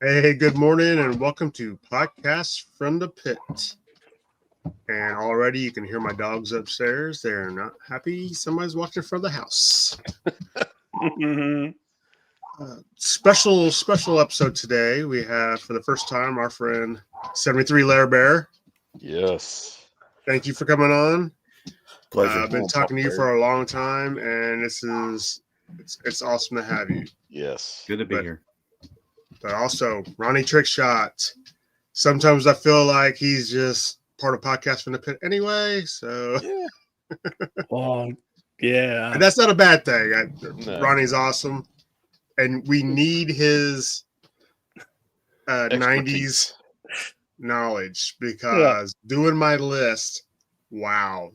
Hey, good morning, and welcome to Podcast from the Pit. And already you can hear my dogs upstairs. They're not happy somebody's watching from the house. Special episode today. We have, for the first time, our friend 73 Lair Bear. Yes. Thank you for coming on. Pleasure. I've been talking to you for a long time, and it's awesome to have you. Yes. Good to be here. But also, Ronnie Trickshot. Sometimes I feel like he's just part of Podcast from the Pit anyway. So, Yeah. And that's not a bad thing. No. Ronnie's awesome, and we need his 90s knowledge because doing my list, wow,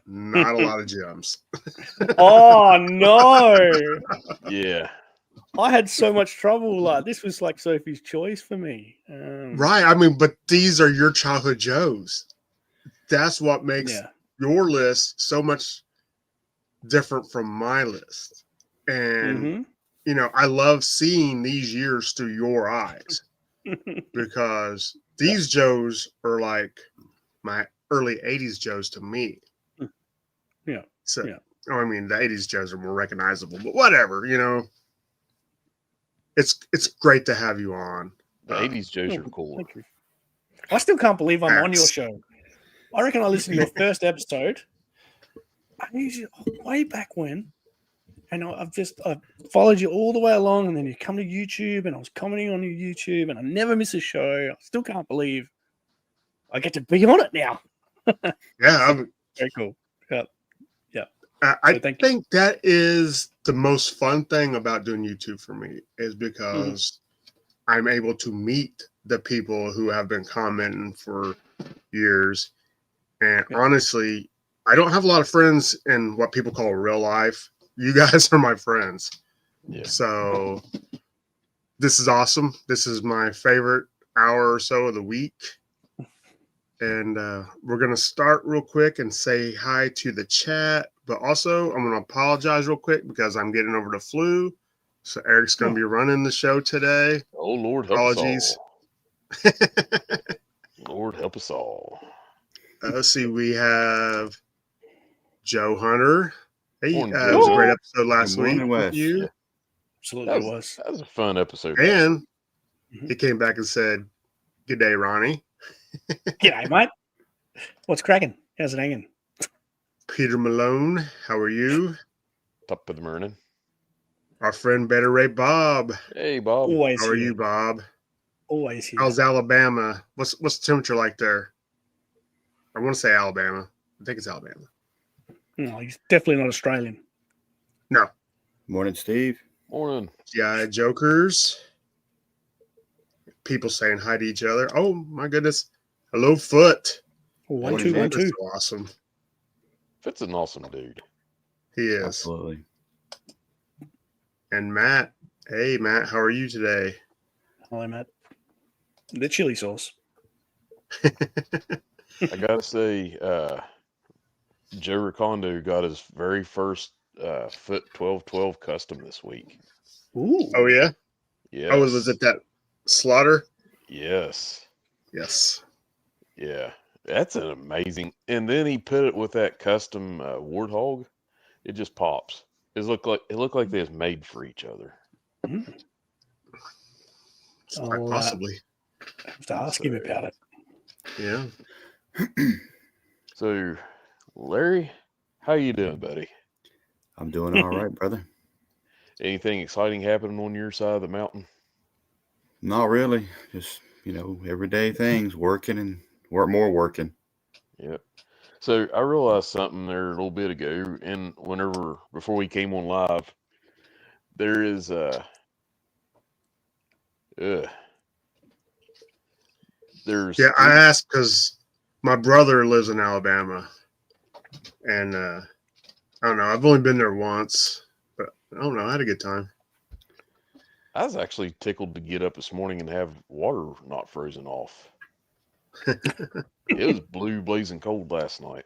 not a lot of gems. Oh no! Yeah. I had so much trouble. Like this was like Sophie's choice for me. Right. I mean, but these are your childhood Joes. That's what makes your list so much different from my list. And you know, I love seeing these years through your eyes because these Joes are like my early 80s Joes to me. Yeah. So, I mean, the 80s Joes are more recognizable, but whatever, you know. It's great to have you on. The 80s Joes are cool. Thank you. I still can't believe I'm on your show. I reckon I listened to your first episode. I usually way back when, and I've followed you all the way along, and then you come to YouTube, and I was commenting on your YouTube, and I never miss a show. I still can't believe I get to be on it now. Yeah, very cool. Yeah. I think that is the most fun thing about doing YouTube for me is because I'm able to meet the people who have been commenting for years. And honestly, I don't have a lot of friends in what people call real life. You guys are my friends. Yeah. So this is awesome. This is my favorite hour or so of the week. And we're going to start real quick and say hi to the chat. But also, I'm going to apologize real quick because I'm getting over the flu. So Eric's going to be running the show today. Oh, Lord, help Apologies. us all. Lord, help us all. Let's see. We have Joe Hunter. Hey, Morning, it was a Joe. great episode last Good week morning, with Wes. you. Yeah. Absolutely That was a fun episode. And he came back and said, "Good day, Ronnie." G'day, mate. What's cracking? How's it hanging? Peter Malone, how are you? Top of the morning. Our friend Better Ray Bob. Hey, Bob. Always How are here. you, Bob? Always here. How's Alabama? What's the temperature like there? I want to say Alabama. I think it's Alabama. No, he's definitely not Australian. No. Morning, Steve. Morning. Yeah, Jokers. People saying hi to each other. Oh, my goodness. Hello, Foot. 1 2 1 Foot 2. is so awesome. Fitz an awesome dude. He is. Absolutely. And Matt. Hey, Matt. How are you today? Hello, Matt. The chili sauce. I got to say, Joe Ricondo got his very first Foot 1212 custom this week. Ooh. Oh, yeah? Yes. Oh, was it that slaughter? Yes. Yes. Yeah. That's an amazing. And then he put it with that custom warthog. It just pops. It looked like they was made for each other. Quite possibly. I have to ask him about it. Yeah. So, Larry, how you doing, buddy? I'm doing all right, brother. Anything exciting happening on your side of the mountain? Not really. Just, everyday things, working and more working. Yep. So I realized something there a little bit ago, and before we came on live, there is there's I asked because my brother lives in Alabama, and I don't know. I've only been there once, but I don't know. I had a good time. I was actually tickled to get up this morning and have water not frozen off. It was blue blazing cold last night.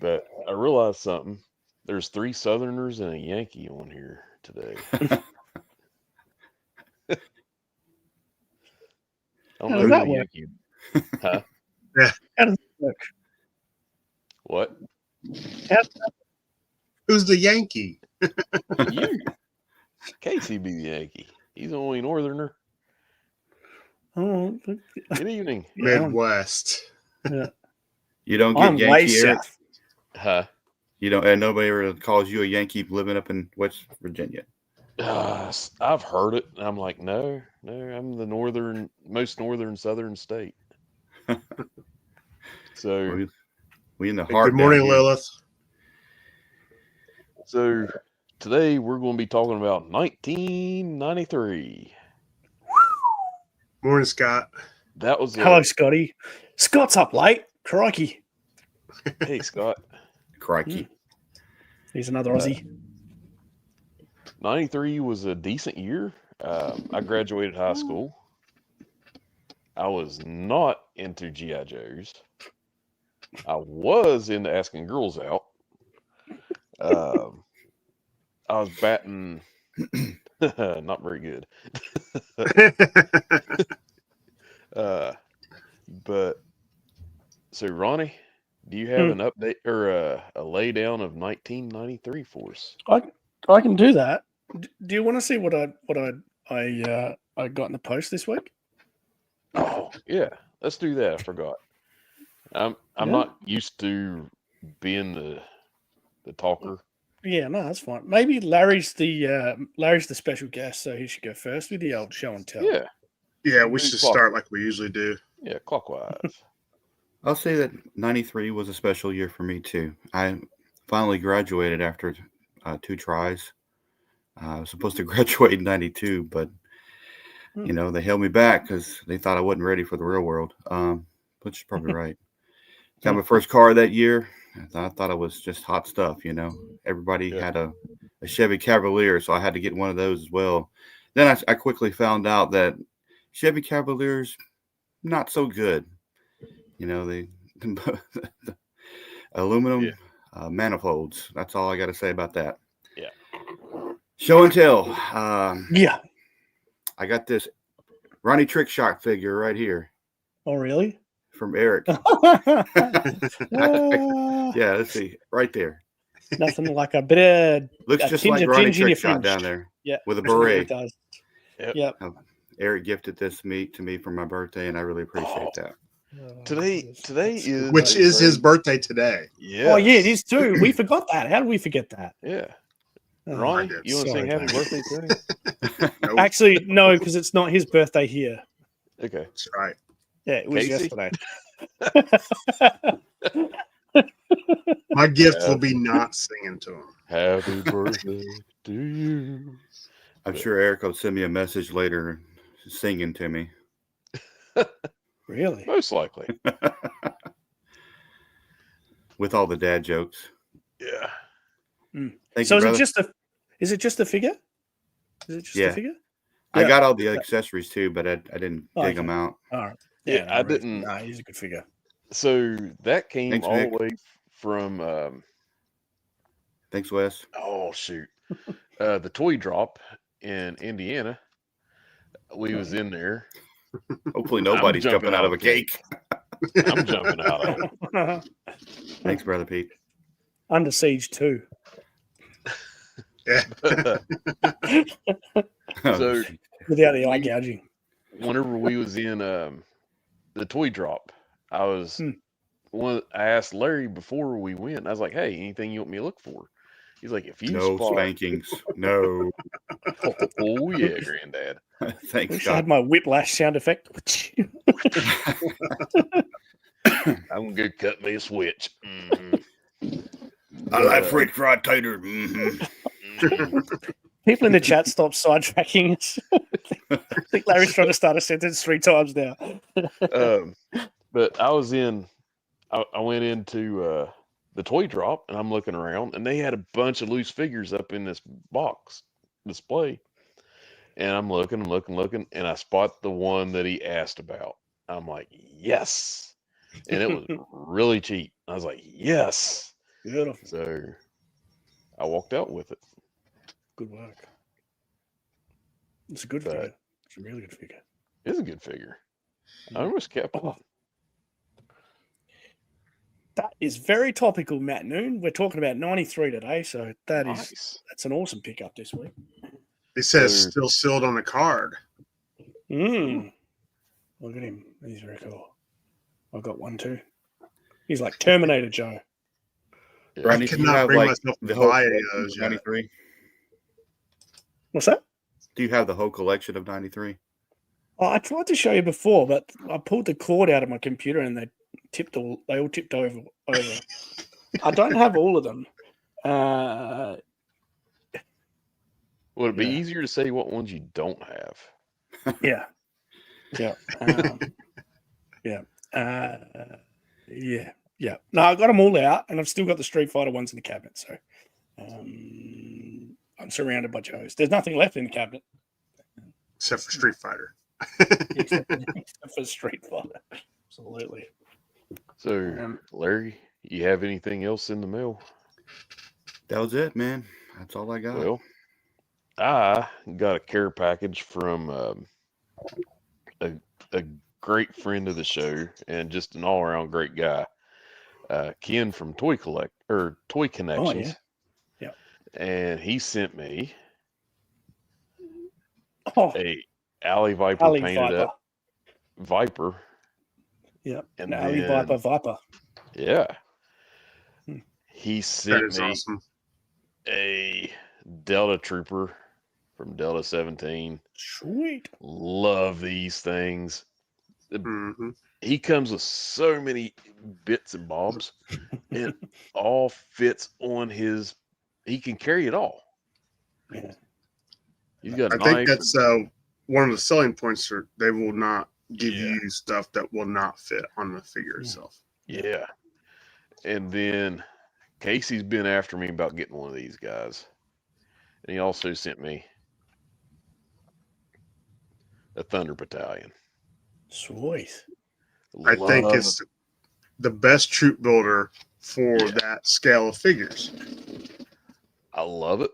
But I realized something. There's 3 Southerners and a Yankee on here today. I don't How know does who that the work? Yankee. Huh? How does that work? What? Who's the Yankee? You. Casey be the Yankee. He's the only Northerner. Oh, Good evening. yeah, Midwest. You don't get I'm way Yankee, Eric? south. Huh? You don't, and nobody ever calls you a Yankee living up in West Virginia. I've heard it. And I'm like, no, I'm the most northern southern state. So we in the heart. Good morning, down here. Lilith. So today we're going to be talking about 1993. Morning, Scott. That was Hello, Scotty. Scott's up late. Crikey. Hey, Scott. Crikey. He's another Aussie. 93 was a decent year. I graduated high school. I was not into G.I. Joes. I was into asking girls out. I was batting not very good. But so Ronnie, do you have an update or a laydown of 1993 for us? I can do that. Do you want to see what I got in the post this week? Oh yeah, let's do that. I forgot. I'm not used to being the talker. Yeah, no, that's fine. Maybe Larry's the special guest, so he should go first with the old show and tell. Yeah. Yeah, we should start like we usually do. Yeah, clockwise. I'll say that 93 was a special year for me too. I finally graduated after 2 tries. I was supposed to graduate in 92, but they held me back because they thought I wasn't ready for the real world, which is probably right. Got my first car that year. I thought it was just hot stuff, Everybody had a Chevy Cavalier, so I had to get one of those as well. Then I quickly found out that Chevy Cavaliers, not so good. The aluminum manifolds. That's all I got to say about that. Yeah. Show and tell. Yeah. I got this Ronnie Trickshot figure right here. Oh, really? From Eric. Yeah, let's see. Right there. Nothing like a bit of looks just like Ronnie Trickshot down there. Yeah. With a beret. It does. Yep. Eric gifted this to me for my birthday, and I really appreciate that. Today is which is his birthday today. Yeah. Oh yeah, it is too. We forgot that. How did we forget that? Yeah. Oh, Ronnie, you want to sing happy birthday to him? Nope. Actually, no, because it's not his birthday here. Okay. That's right. Yeah, it was Casey? yesterday. My gift will be not singing to him. Happy birthday to you. I'm sure Eric will send me a message later singing to me. Really? Most likely. With all the dad jokes. Yeah. Thank So you, brother. is it just a figure? Is it just a figure? I got all the accessories too, but I didn't dig them out. All right. Yeah, I no, didn't. Nah, he's a good figure. So that came Thanks, all Nick. the way from Thanks, Wes. oh shoot. The toy drop in Indiana. We was in there. Hopefully nobody's jumping out of a cake. I'm jumping out of it. Thanks, Brother Pete. Under Siege 2. Yeah. So without the eye gouging. Whenever we was in the toy drop, I asked Larry before we went. I was like, "Hey, anything you want me to look for?" He's like, "If you no spot spankings, no." Oh yeah, Granddad. Thanks, Wish Scott. I had my whiplash sound effect. I'm gonna cut me a switch. Mm-hmm. I like French fried tater. Mm-hmm. People in the chat stop sidetracking us. I think Larry's trying to start a sentence 3 times now. But I went into the toy drop and I'm looking around and they had a bunch of loose figures up in this box display. And I'm looking, and I spot the one that he asked about. I'm like, yes. And it was really cheap. I was like, yes. Beautiful. So I walked out with it. Good work. It's a good figure. It's a really good figure. It's a good figure. I almost kept it. Oh. That is very topical, Matt Noon. We're talking about 93 today, so that's an awesome pickup this week. They said it's still sealed on the card. Look at him. He's very cool. I've got one too. He's like Terminator Joe. Yeah. I cannot bring myself to buy any of those 93. What's that? Do you have the whole collection of 93? Oh, I tried to show you before, but I pulled the cord out of my computer and they all tipped over. I don't have all of them. Would it be easier to say what ones you don't have? Yeah. No, I got them all out, and I've still got the Street Fighter ones in the cabinet. So I'm surrounded by Joes. There's nothing left in the cabinet except for Street Fighter. except for Street Fighter. Absolutely. So, Larry, you have anything else in the mail? That was it, man. That's all I got. Well, I got a care package from a great friend of the show and just an all-around great guy, Ken from Toy Connections. Yeah. And he sent me a Alley Viper painted up Viper. Yeah, and Alley then, Viper. Yeah. He sent me awesome. a Delta Trooper from Delta 17. Sweet. Love these things. Mm-hmm. He comes with so many bits and bobs. It all fits on his. He can carry it all. Yeah. He's got. I think that's one of the selling points. They will not give you stuff that will not fit on the figure itself. Yeah. And then Casey's been after me about getting one of these guys, and he also sent me a Thunder Battalion. Sweet. I think it's the best troop builder for that scale of figures. I love it.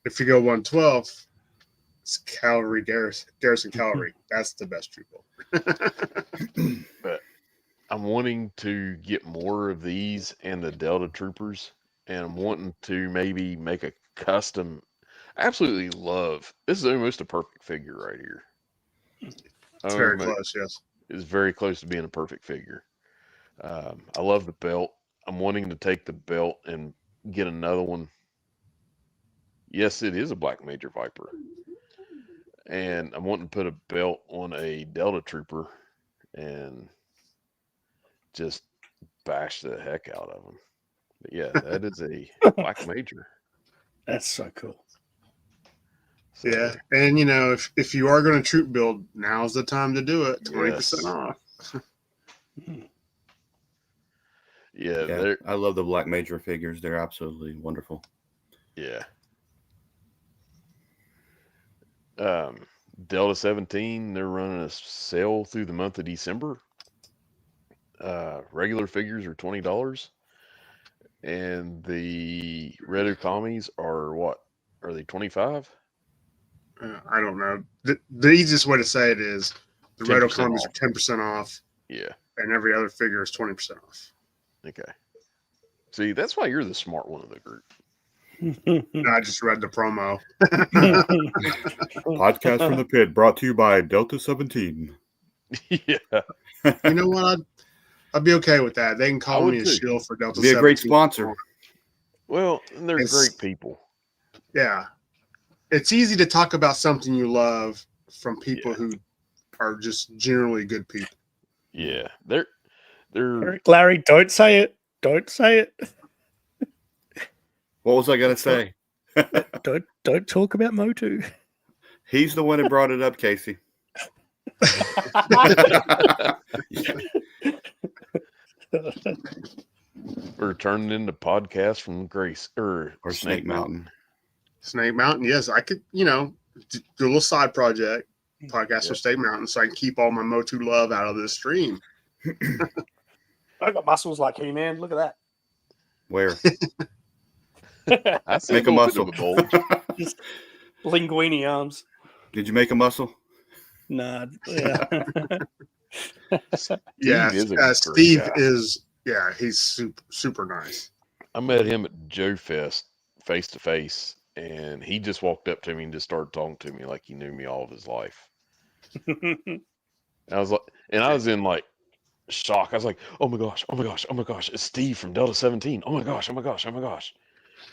If you go 112, it's cavalry garrison cavalry. That's the best troop builder. But I'm wanting to get more of these and the Delta Troopers, and I'm wanting to maybe make a custom. I absolutely love this. Is almost a perfect figure right here. It's very close, yes. It's very close to being a perfect figure. I love the belt. I'm wanting to take the belt and get another one. Yes, it is a Black Major Viper. And I'm wanting to put a belt on a Delta Trooper and just bash the heck out of them. But yeah, that is a Black Major. That's so cool. So, yeah, and if you are going to troop build, now's the time to do it. 20% off. Yeah, I love the Black Major figures. They're absolutely wonderful. Yeah. Delta 17, they're running a sale through the month of December. Regular figures are $20, and the Red Okamis are what? Are they 25? I don't know. The easiest way to say it is the Red Okamis are 10% off. Yeah. And every other figure is 20% off. Okay. See, that's why you're the smart one of the group. I just read the promo. Podcast from the Pit brought to you by Delta 17. Yeah. You know what? I'd be okay with that. They can call me a shield for Delta 17. Be a great sponsor. Well, and they're great people. Yeah. It's easy to talk about something you love from people who are just generally good people. Yeah. They're Larry, don't say it. Don't say it. What was I going to say? Don't talk about Motu. He's the one who brought it up, Casey. We're turning into podcasts from Grace or Snake Mountain. Snake Mountain, yes. I could, do a little side project, podcast from Snake Mountain, so I can keep all my Motu love out of this stream. I got muscles like He-Man. Look at that. Where? I Make a muscle. Just linguini arms. Did you make a muscle? Nah, yeah. Steve is he's super nice. I met him at Joe Fest face to face, and he just walked up to me and just started talking to me like he knew me all of his life. I was in like shock. I was like, oh my gosh, it's Steve from Delta 17. Oh my gosh.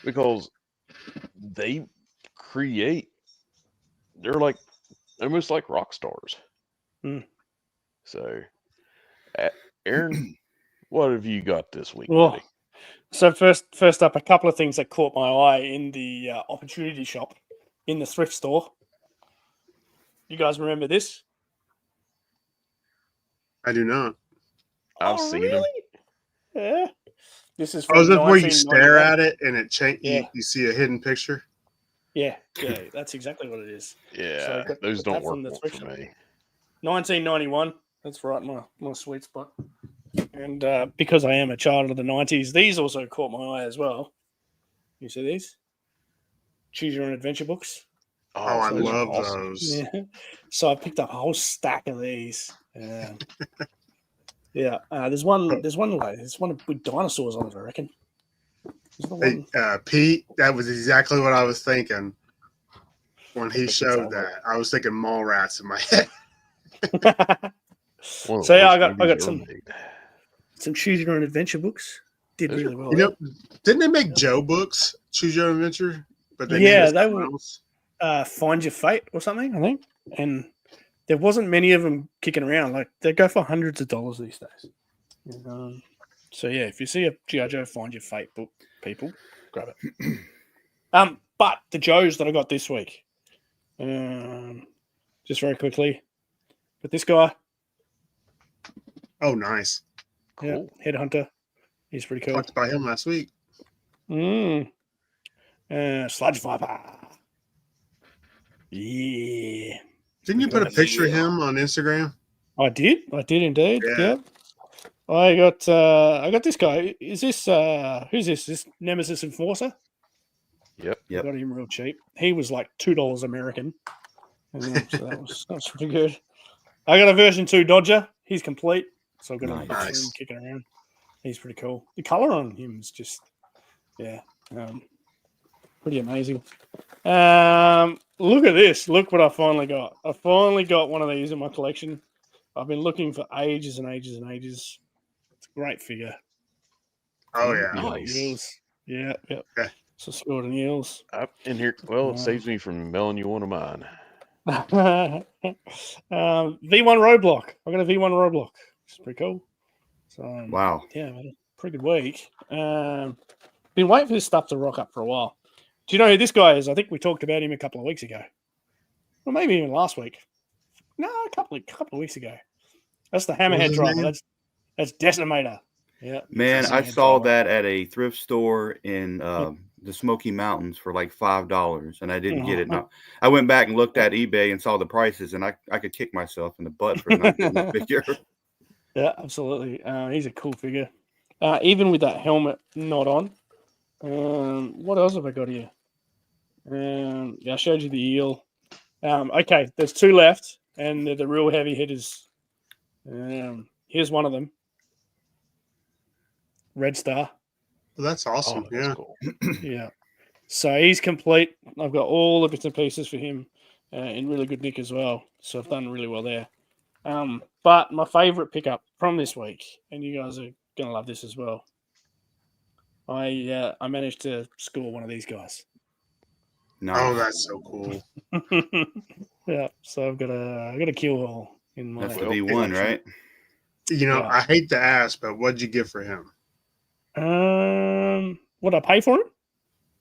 Because they're almost like rock stars. So, Aaron, what have you got this week, buddy? So first up, a couple of things that caught my eye in the opportunity shop in the thrift store. You guys remember this? I do not. I've seen them. Yeah. This is from is that where you stare at it and it change? Yeah. You see a hidden picture? Yeah, that's exactly what it is. Yeah, so those don't work for me. 1991. That's right, my sweet spot. And because I am a child of the 90s, these also caught my eye as well. You see these? Choose Your Own Adventure books. Oh, I love those. Yeah. So I picked up a whole stack of these. Yeah. There's one with dinosaurs on it, I reckon. Hey, Pete, that was exactly what I was thinking when he showed that. I was thinking mall rats in my head. So yeah, I got some Choose Your Own Adventure books. Did really well. You know, didn't they make Joe books, Choose Your Own Adventure? But they were Find Your Fate or something, I think. And there wasn't many of them kicking around. Like they go for hundreds of dollars these days. So yeah, if you see a G.I. Joe Find Your Fate book, people, grab it. But the Joes that I got this week, just very quickly, but this guy. Oh, nice. Cool. Yeah, Headhunter. He's pretty cool. Talked about him last week. Sludge Viper. Yeah. Didn't you put a picture of him on Instagram? I did indeed. Yeah. I got this guy. Is this who's this? This Nemesis Enforcer? Yep. I got him real cheap. He was like $2 American. So that was pretty good. I got a version 2 Dodger. He's complete. So I've got him kicking around. He's pretty cool. The color on him is just pretty amazing. Look at this. Look what I finally got. I finally got one of these in my collection. I've been looking for ages and ages and ages. It's a great figure. Oh, yeah. Nice. Eels. Yeah. Okay. So scored in eels. In here. Well, it saves me from mailing you one of mine. V1 Roadblock. I got a V1 Roadblock. It's pretty cool. So wow. Yeah, pretty good week. Been waiting for this stuff to rock up for a while. Do you know who this guy is? I think we talked about him a couple of weeks ago. Well, maybe even last week. No, a couple of weeks ago. That's the Hammerhead driver. That's Decimator. Yeah. Man, I saw that at a thrift store in the Smoky Mountains for like $5, and I didn't get it. No, I went back and looked at eBay and saw the prices, and I could kick myself in the butt for not getting the figure. Yeah, absolutely. He's a cool figure. Even with that helmet not on. What else have I got here? I showed you the eel. Okay, there's 2 left, and they're the real heavy hitters. Here's one of them. Red Star. Well, that's awesome. That's cool. Yeah. So he's complete. I've got all the bits and pieces for him in really good nick as well. So I've done really well there. But my favorite pickup from this week, and you guys are gonna love this as well. I managed to score one of these guys. Nice. Oh, that's so cool. Yeah, so I've got a kill hole in my. That's the V1, right? You know, I hate to ask, but what'd you get for him? What I pay for him?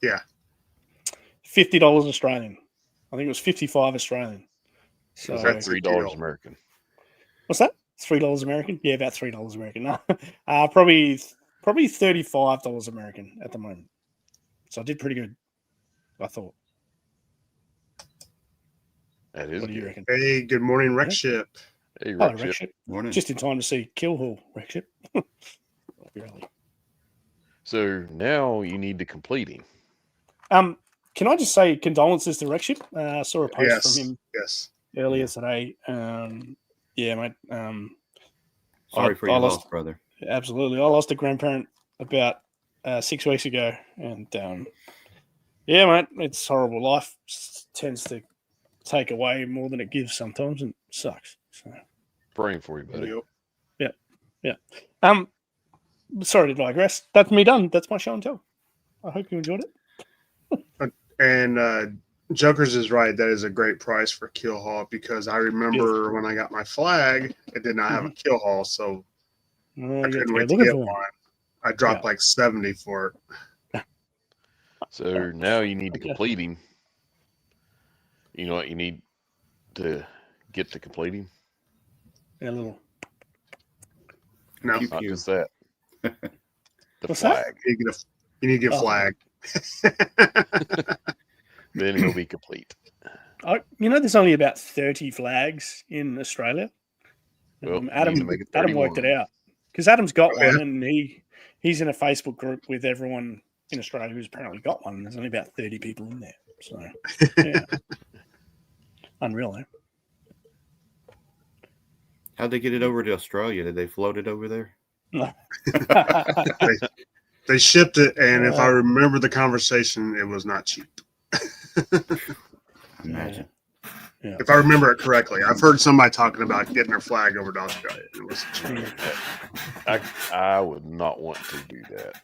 Yeah, $50 Australian. I think it was 55 Australian. So that's $3 American. What's that? $3 American? Yeah, about $3 American. No, probably $35 American at the moment. So I did pretty good, I thought. That is. What do you reckon? Hey, good morning, Wreck Ship. Hey, Wreck Ship. Ship. Morning. Just in time to see Killhall, Wreck Ship. Really. So now you need to complete him. can I just say condolences to Rexship? I saw a post from him earlier today. Yeah, mate. Sorry for your loss, brother. Absolutely. I lost a grandparent about 6 weeks ago. And yeah, mate, it's horrible. Life tends to take away more than it gives sometimes, and it sucks. So. Praying for you, buddy. Yeah. Sorry to digress. That's me done. That's my show and tell. I hope you enjoyed it. And Jokers is right. That is a great price for kill haul, because I remember when I got my flag, it did not have a kill haul, so I couldn't wait to get one. I dropped like 70 for it. So now you need to complete him. You know what you need to get to complete him? Yeah, a little. No, not just that. The What's flag. That? You need to get flag. Then he'll be complete. There's only about 30 flags in Australia. Well, Adam worked it out, because Adam's got one, and he's in a Facebook group with everyone in Australia who's apparently got one. And there's only about 30 people in there. So, yeah. Unreal, eh? How'd they get it over to Australia? Did they float it over there? No. They shipped it, and if I remember the conversation, it was not cheap. Imagine. Yeah. If I remember it correctly. I've heard somebody talking about getting their flag over to Australia. It was cheap. I would not want to do that.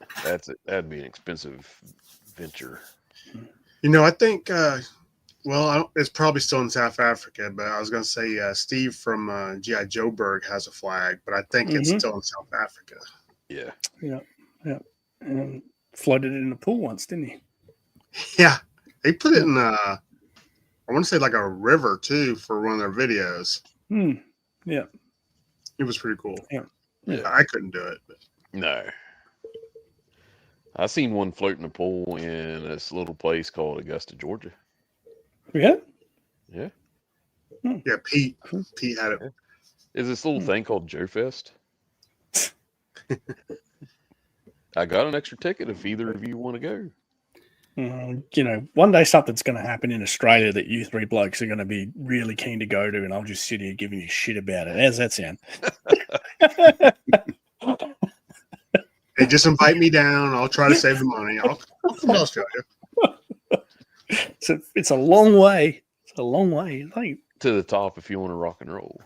That'd be an expensive venture. I think it's probably still in South Africa, but I was going to say Steve from G.I. Joeberg has a flag, but I think it's still in South Africa. Yeah. And floated it in the pool once, didn't he? Yeah. They put it in, I want to say like a river too for one of their videos. Yeah. It was pretty cool. Yeah. I couldn't do it. But. No. I seen one float in a pool in this little place called Augusta, Georgia. Yeah? Yeah. Yeah, Pete had it. Is this little thing called Joe Fest? I got an extra ticket if either of you want to go. One day something's going to happen in Australia that you three blokes are going to be really keen to go to, and I'll just sit here giving you shit about it. How's that sound? Hey, just invite me down. I'll try to save the money. I'll come to Australia. It's a long way. It's a long way. To the top if you want to rock and roll.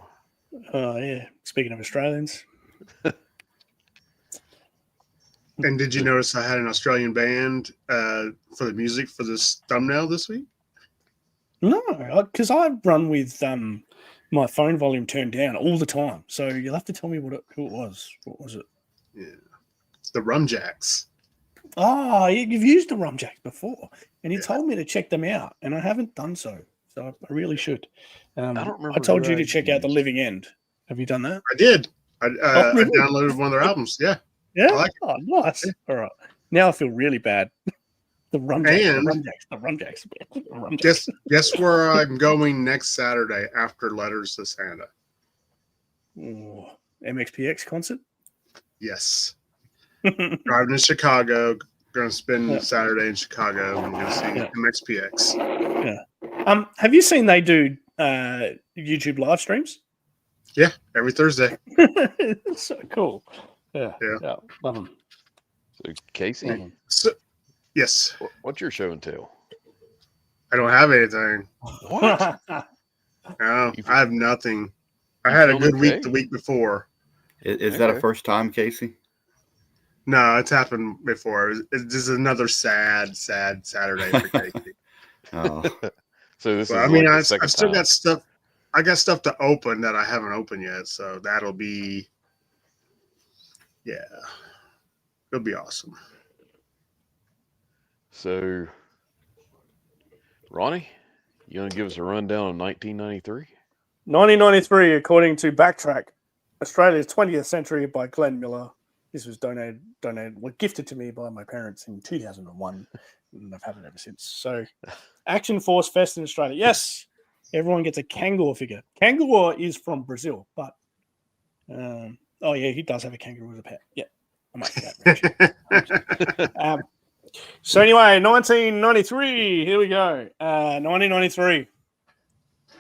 Oh, yeah. Speaking of Australians. And did you notice I had an Australian band for the music for this thumbnail this week? No, because I run with my phone volume turned down all the time. So you'll have to tell me who it was. What was it? Yeah. It's the Rumjacks. Oh, you've used the Rumjacks before. And you told me to check them out, and I haven't done so. So I really should. I don't remember. I told you to check out The Living End. Have you done that? I did. I really? downloaded one of their albums. Yeah. Yeah. Like oh, nice. Yeah. All right. Now I feel really bad. The Rumjacks. Guess where I'm going next Saturday after Letters to Santa? Ooh, MXPX concert? Yes. Driving to Chicago. Going to spend Saturday in Chicago and go see MXPX. Yeah. Have you seen they do YouTube live streams? Yeah, every Thursday. So cool. Yeah. Love them. So, Casey? Yes. What's your show and tell? I don't have anything. What? No, I have nothing. I had a good week the week before. Is that a first time, Casey? No, it's happened before. This is another sad Saturday for Casey. Oh. So this is I've still got stuff. I got stuff to open that I haven't opened yet, so that'll be, it'll be awesome. So, Ronnie, you want to give us a rundown of 1993? 1993, according to Backtrack, Australia's 20th Century by Glenn Miller. This was gifted to me by my parents in 2001, and I've had it ever since. So, Action Force Fest in Australia. Yes, everyone gets a kangaroo figure. Kangaroo is from Brazil, but he does have a kangaroo as a pet. Yeah, I might forget. So anyway, 1993. Here we go. 1993.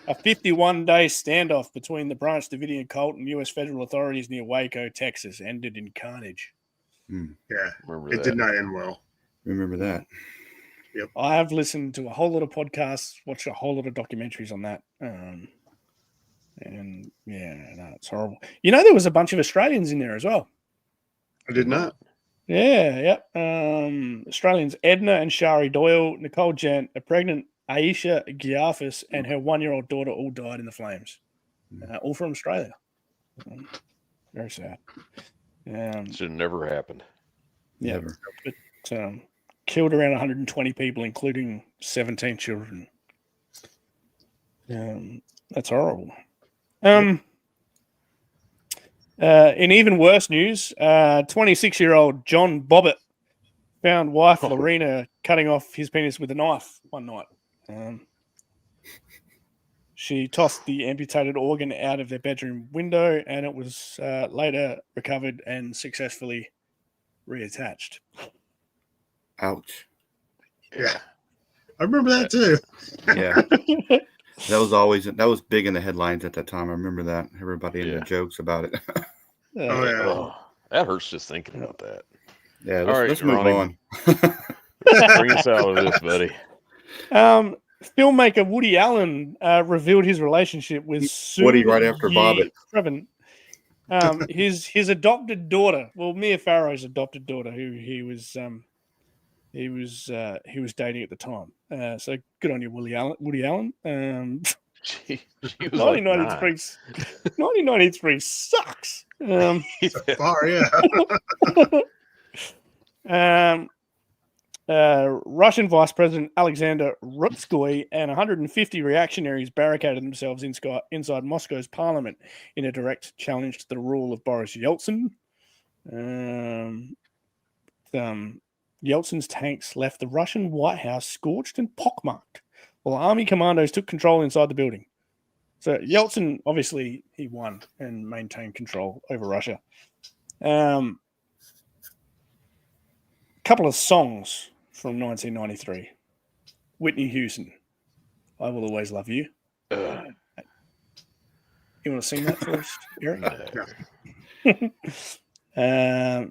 A 51-day standoff between the Branch Davidian cult and U.S. federal authorities near Waco, Texas, ended in carnage. Yeah, Remember it that. did not end well. Remember that. Yep. I have listened to a whole lot of podcasts, watched a whole lot of documentaries on that. And yeah, no, it's horrible. You know, there was a bunch of Australians in there as well. I did not. Yeah. Australians Edna and Shari Doyle, Nicole Gent, a pregnant Aisha Giafis, and her 1-year-old daughter all died in the flames. All from Australia. Very sad. Should have never happened. Yeah, Never. but killed around 120 people, including 17 children. That's horrible. In even worse news, 26-year-old John Bobbitt found wife Lorena cutting off his penis with a knife one night. She tossed the amputated organ out of their bedroom window, and it was later recovered and successfully reattached. Ouch. Yeah. I remember that too. Yeah. That was big in the headlines at that time. I remember that. Everybody in the jokes about it. Oh, yeah. Oh, that hurts just thinking about that. Yeah, All right, let's move Ronnie. on. Bring us out of this, buddy. Filmmaker Woody Allen revealed his relationship with Sue Woody right after Bobbitt. Trevin. His adopted daughter, well, Mia Farrow's adopted daughter, who he was dating at the time. So good on you, Woody Allen. She was 1993. 1993 sucks. So far, yeah. Russian Vice President Alexander Rutskoy and 150 reactionaries barricaded themselves inside Moscow's parliament in a direct challenge to the rule of Boris Yeltsin. Yeltsin's tanks left the Russian White House scorched and pockmarked, while army commandos took control inside the building. So Yeltsin, obviously, he won and maintained control over Russia. Couple of songs from 1993. Whitney Houston, I Will Always Love You. You want to sing that for us, Eric?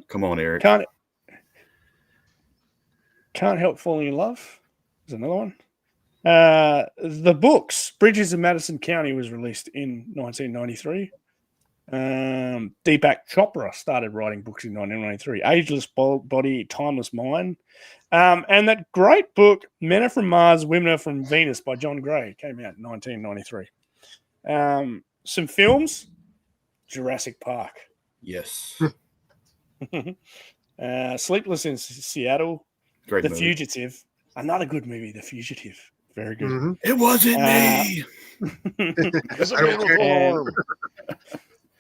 Come on, Eric. Can't Help Falling in Love is another one. The books, Bridges of Madison County, was released in 1993. Deepak Chopra started writing books in 1993. Ageless Body, Timeless Mind. And that great book, Men Are From Mars, Women Are From Venus by John Gray came out in 1993. Some films, Jurassic Park. Yes. Sleepless in Seattle. Great The movie. Fugitive. Another good movie, The Fugitive. Very good. Mm-hmm. It wasn't me. It's a I don't man with care. one arm.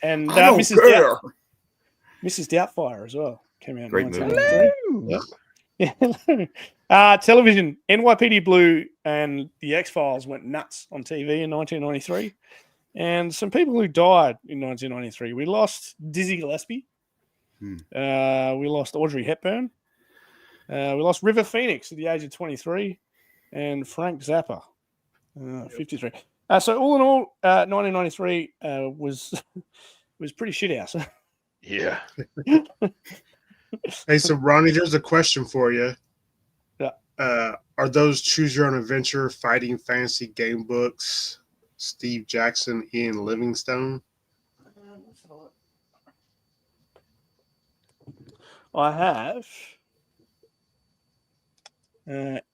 And I don't care. Mrs. Doubtfire as well came out in Great movie. 1993. Yep. Television, NYPD Blue and The X-Files went nuts on TV in 1993. And some people who died in 1993. We lost Dizzy Gillespie. We lost Audrey Hepburn. We lost River Phoenix at the age of 23. And Frank Zappa, 53. So all in all, 1993 was pretty shit house. Yeah. Hey, so Ronnie, there's a question for you. Yeah. Are those Choose Your Own Adventure fighting fantasy game books Steve Jackson, Ian Livingstone? I have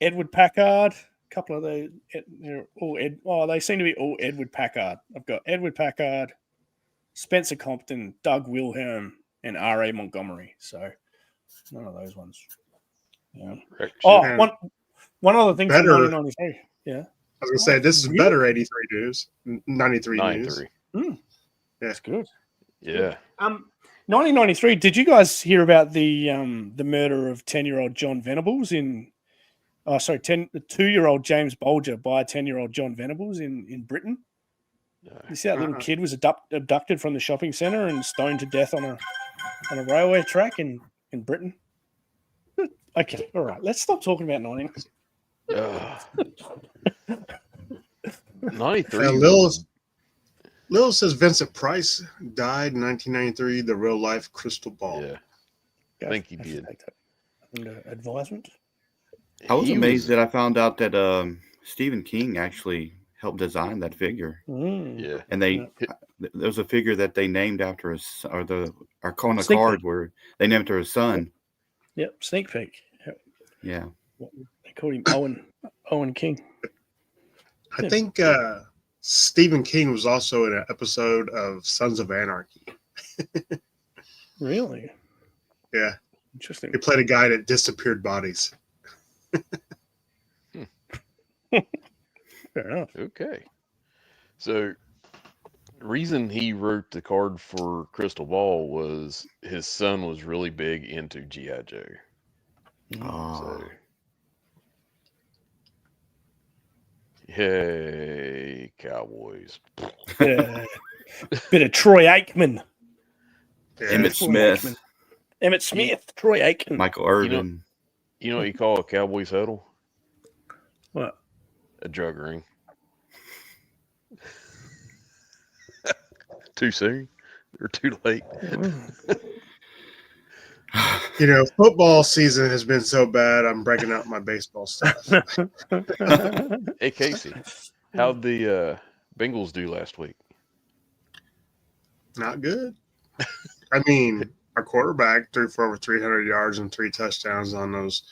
Edward Packard. A couple of those. They're all they seem to be all Edward Packard. I've got Edward Packard, Spencer Compton, Doug Wilhelm, and R.A. Montgomery. So none of those ones. Yeah. One other thing from 1993. Yeah. I was gonna say this is better 83 news. 93 news. Yeah, that's good. Yeah. 1993. Did you guys hear about the murder of 10-year-old John Venables in? Oh, sorry, 2-year-old James Bolger by 10-year-old John Venables in Britain. You see that little kid was abducted from the shopping centre and stoned to death on a railway track in Britain. Okay, all right. Let's stop talking about 90. 93. Lil says Vincent Price died in 1993. The real life crystal ball. Yeah, I think he did. Under advisement. I was amazed that I found out that Stephen King actually helped design that figure. Yeah, and there was a figure that they named after his, or on a Sneak card peek. where they named after his son. Yep, sneak peek. Yeah, They called him Owen King. I think Stephen King was also in an episode of Sons of Anarchy. Really? Yeah. Interesting. He played a guy that disappeared bodies. Fair enough. okay. So, the reason he wrote the card for Crystal Ball was his son was really big into G.I. Joe. So, hey, Cowboys. Bit of Troy Aikman. Yeah. Emmett Smith, Troy Aikman. Michael Irvin. You know what you call a Cowboys huddle? What? A drug ring. Too soon or too late? You know, football season has been so bad, I'm breaking out my baseball stuff. Hey, Casey, how'd the Bengals do last week? Not good. I mean, our quarterback threw for over 300 yards and 3 touchdowns on those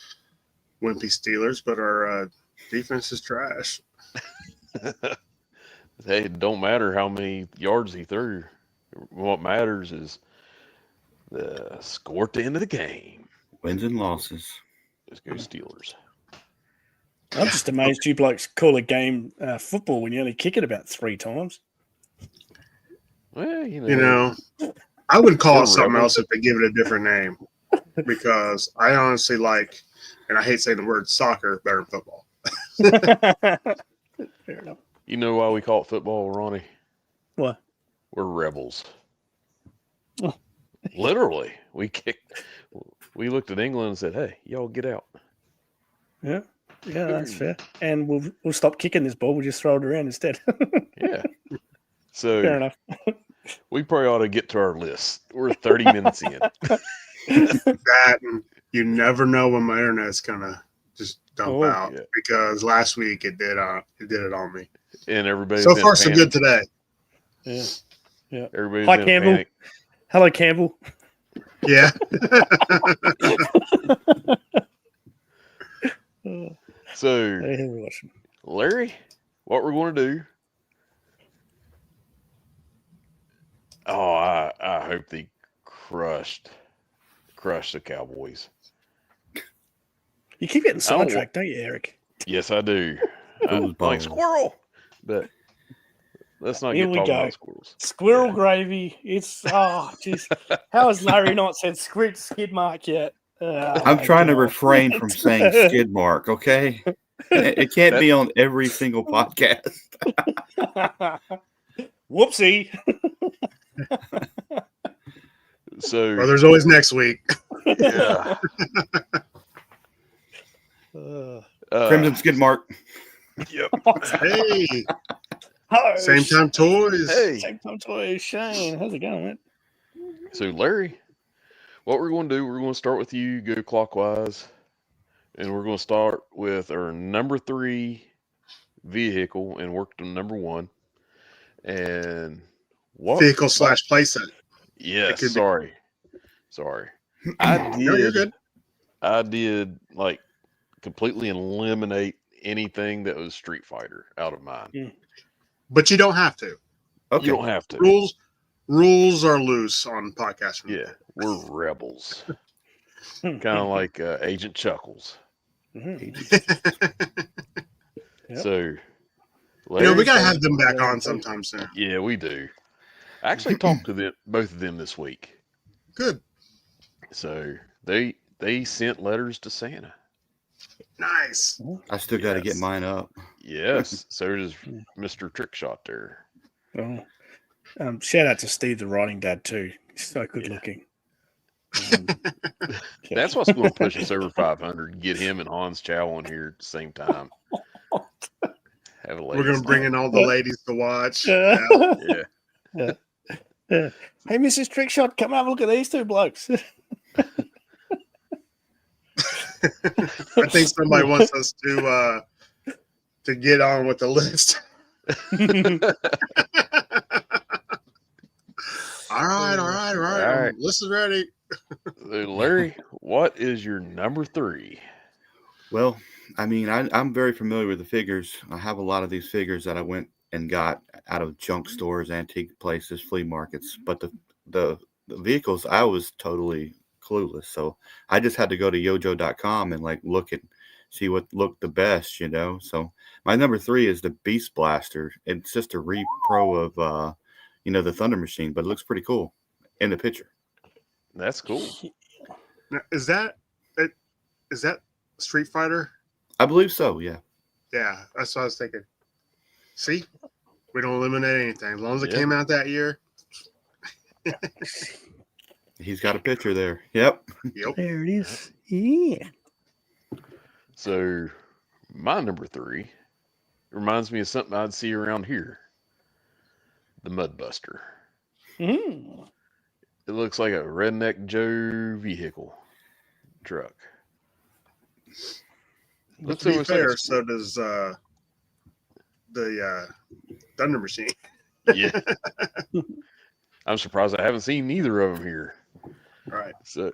wimpy Steelers, but our defense is trash. Hey, it don't matter how many yards he threw. What matters is the score at the end of the game. Wins and losses. Let's go Steelers. I'm just amazed you blokes call a game football when you only kick it about 3 times. Well, You know, I would call We're it something rebels. else if they give it a different name, because I honestly like, and I hate saying the word soccer better than football. Fair enough. You know why we call it football, Ronnie? What? We're rebels. Oh. Literally, we looked at England and said, "Hey, y'all get out." Yeah, that's fair. And we'll stop kicking this ball. We'll just throw it around instead. Yeah. So Fair enough. we probably ought to get to our list. We're 30 minutes in. That, and you never know when my internet's gonna just dump out, yeah. because last week it did it on me. And everybody's So in far, a so panic. good today. Yeah. Everybody's Hi, in a Campbell. panic. Hello, Campbell. Yeah. So, Hey, we're watching. Larry, what we're going to do? Oh, I hope they crush the Cowboys. You keep getting I don't sidetracked, don't you, Eric? Yes, I do. Fool's Like bone. squirrel, but let's not Here get we talking go. about squirrels. Squirrel Yeah. gravy. It's jeez. How has Larry not said skid mark yet? I'm trying to refrain from saying skid mark, okay? It can't be on every single podcast. Whoopsie. So Well, there's always next week. yeah, Crimson skid mark. Yep. Hey, Oh, same time toys. Hey, Same time toy. Shane, how's it going, man? so Larry, what we're going to do? We're going to start with you. Go clockwise, and we're going to start with our number 3 vehicle and work to number 1. And what Vehicle / playset. Yes, could be- sorry. I No, you're good. did like completely eliminate anything that was Street Fighter out of mine. But you don't have to. Okay. You don't have to. Rules are loose on podcasts. Yeah, we're rebels. Kind of like Agent Chuckles. Yep. So, we got to Larry's- have them back on sometime soon. Yeah, we do. I actually talked to both of them this week. Good. So they sent letters to Santa. Nice. I still got to get Yes. mine up. Yes, so does Mr. Trickshot there. Shout out to Steve, the writing dad, too. He's so good looking. That's what's going to push us over 500. Get him and Hans Chow on here at the same time. Have a We're gonna bring in all the ladies to watch. Yeah. Yeah. Hey, Mrs. Trickshot, come have a look at these two blokes. I think somebody wants us to get on with the list. All right. List is ready. Larry, what is your number 3? Well, I mean, I'm very familiar with the figures. I have a lot of these figures that I went and got out of junk stores, antique places, flea markets. But the vehicles, I was totally clueless. So I just had to go to yojo.com and look at, see what looked the best, So my number 3 is the Beast Blaster. It's just a repro of, the Thunder Machine, but it looks pretty cool in the picture. That's cool. Now, is that Street Fighter? I believe so, yeah. Yeah, that's what I was thinking. See, we don't eliminate anything. As long as it came out that year. He's got a picture there. Yep. There it is. Yeah. So my number 3 reminds me of something I'd see around here. The Mudbuster. Mm. It looks like a Redneck Joe vehicle truck. Looks to be fair, so does the Thunder Machine. Yeah. I'm surprised I haven't seen neither of them here. Right. So,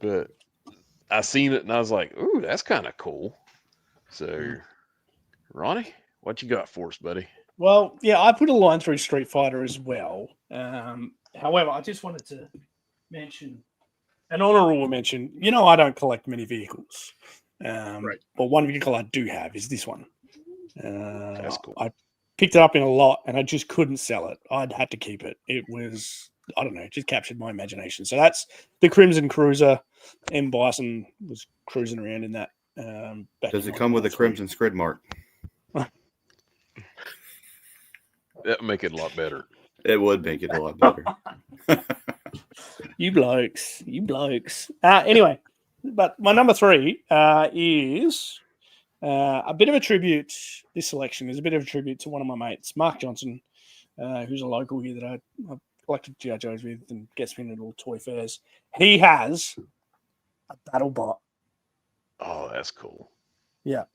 but I seen it and I was like, ooh, that's kind of cool. So, Ronnie, what you got for us, buddy? Well, yeah, I put a line through Street Fighter as well. However, I just wanted to mention an honorable mention. I don't collect many vehicles. Right. But one vehicle I do have is this one. That's cool. I picked it up in a lot and I just couldn't sell it. I'd had to keep it. It was, I don't know, it just captured my imagination. So that's the Crimson Cruiser. M. Bison was cruising around in that. Does it come with a Crimson Skrid mark? That would make it a lot better. It would make it a lot better. You blokes. Anyway, but my number 3 is a bit of a tribute. This selection is a bit of a tribute to one of my mates, Mark Johnson, who's a local here that I've collected G.I. Joes with and gets me into little toy fairs. He has a BattleBot. Oh, that's cool. Yeah.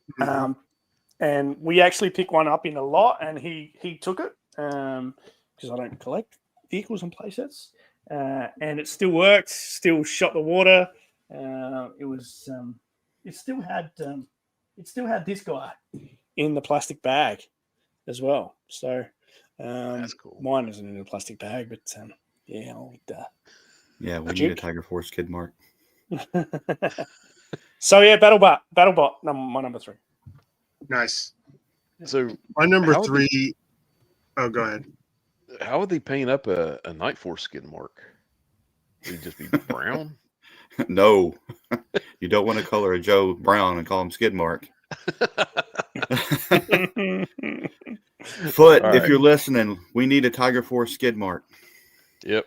And we actually picked one up in a lot, and he took it because I don't collect vehicles and playsets. And it still worked, still shot the water. It still had this guy in the plastic bag as well. So that's cool. Mine isn't in a plastic bag, but yeah, yeah, we need a Tiger Force skid mark. So yeah, BattleBot, my number 3. Nice. So my number 3. Oh, go ahead. How would they paint up a Night Force skid mark? Would it just be brown? No, you don't want to color a Joe brown and call him skid mark. Foot, if you're listening, we need a Tiger Force skid mark. Yep.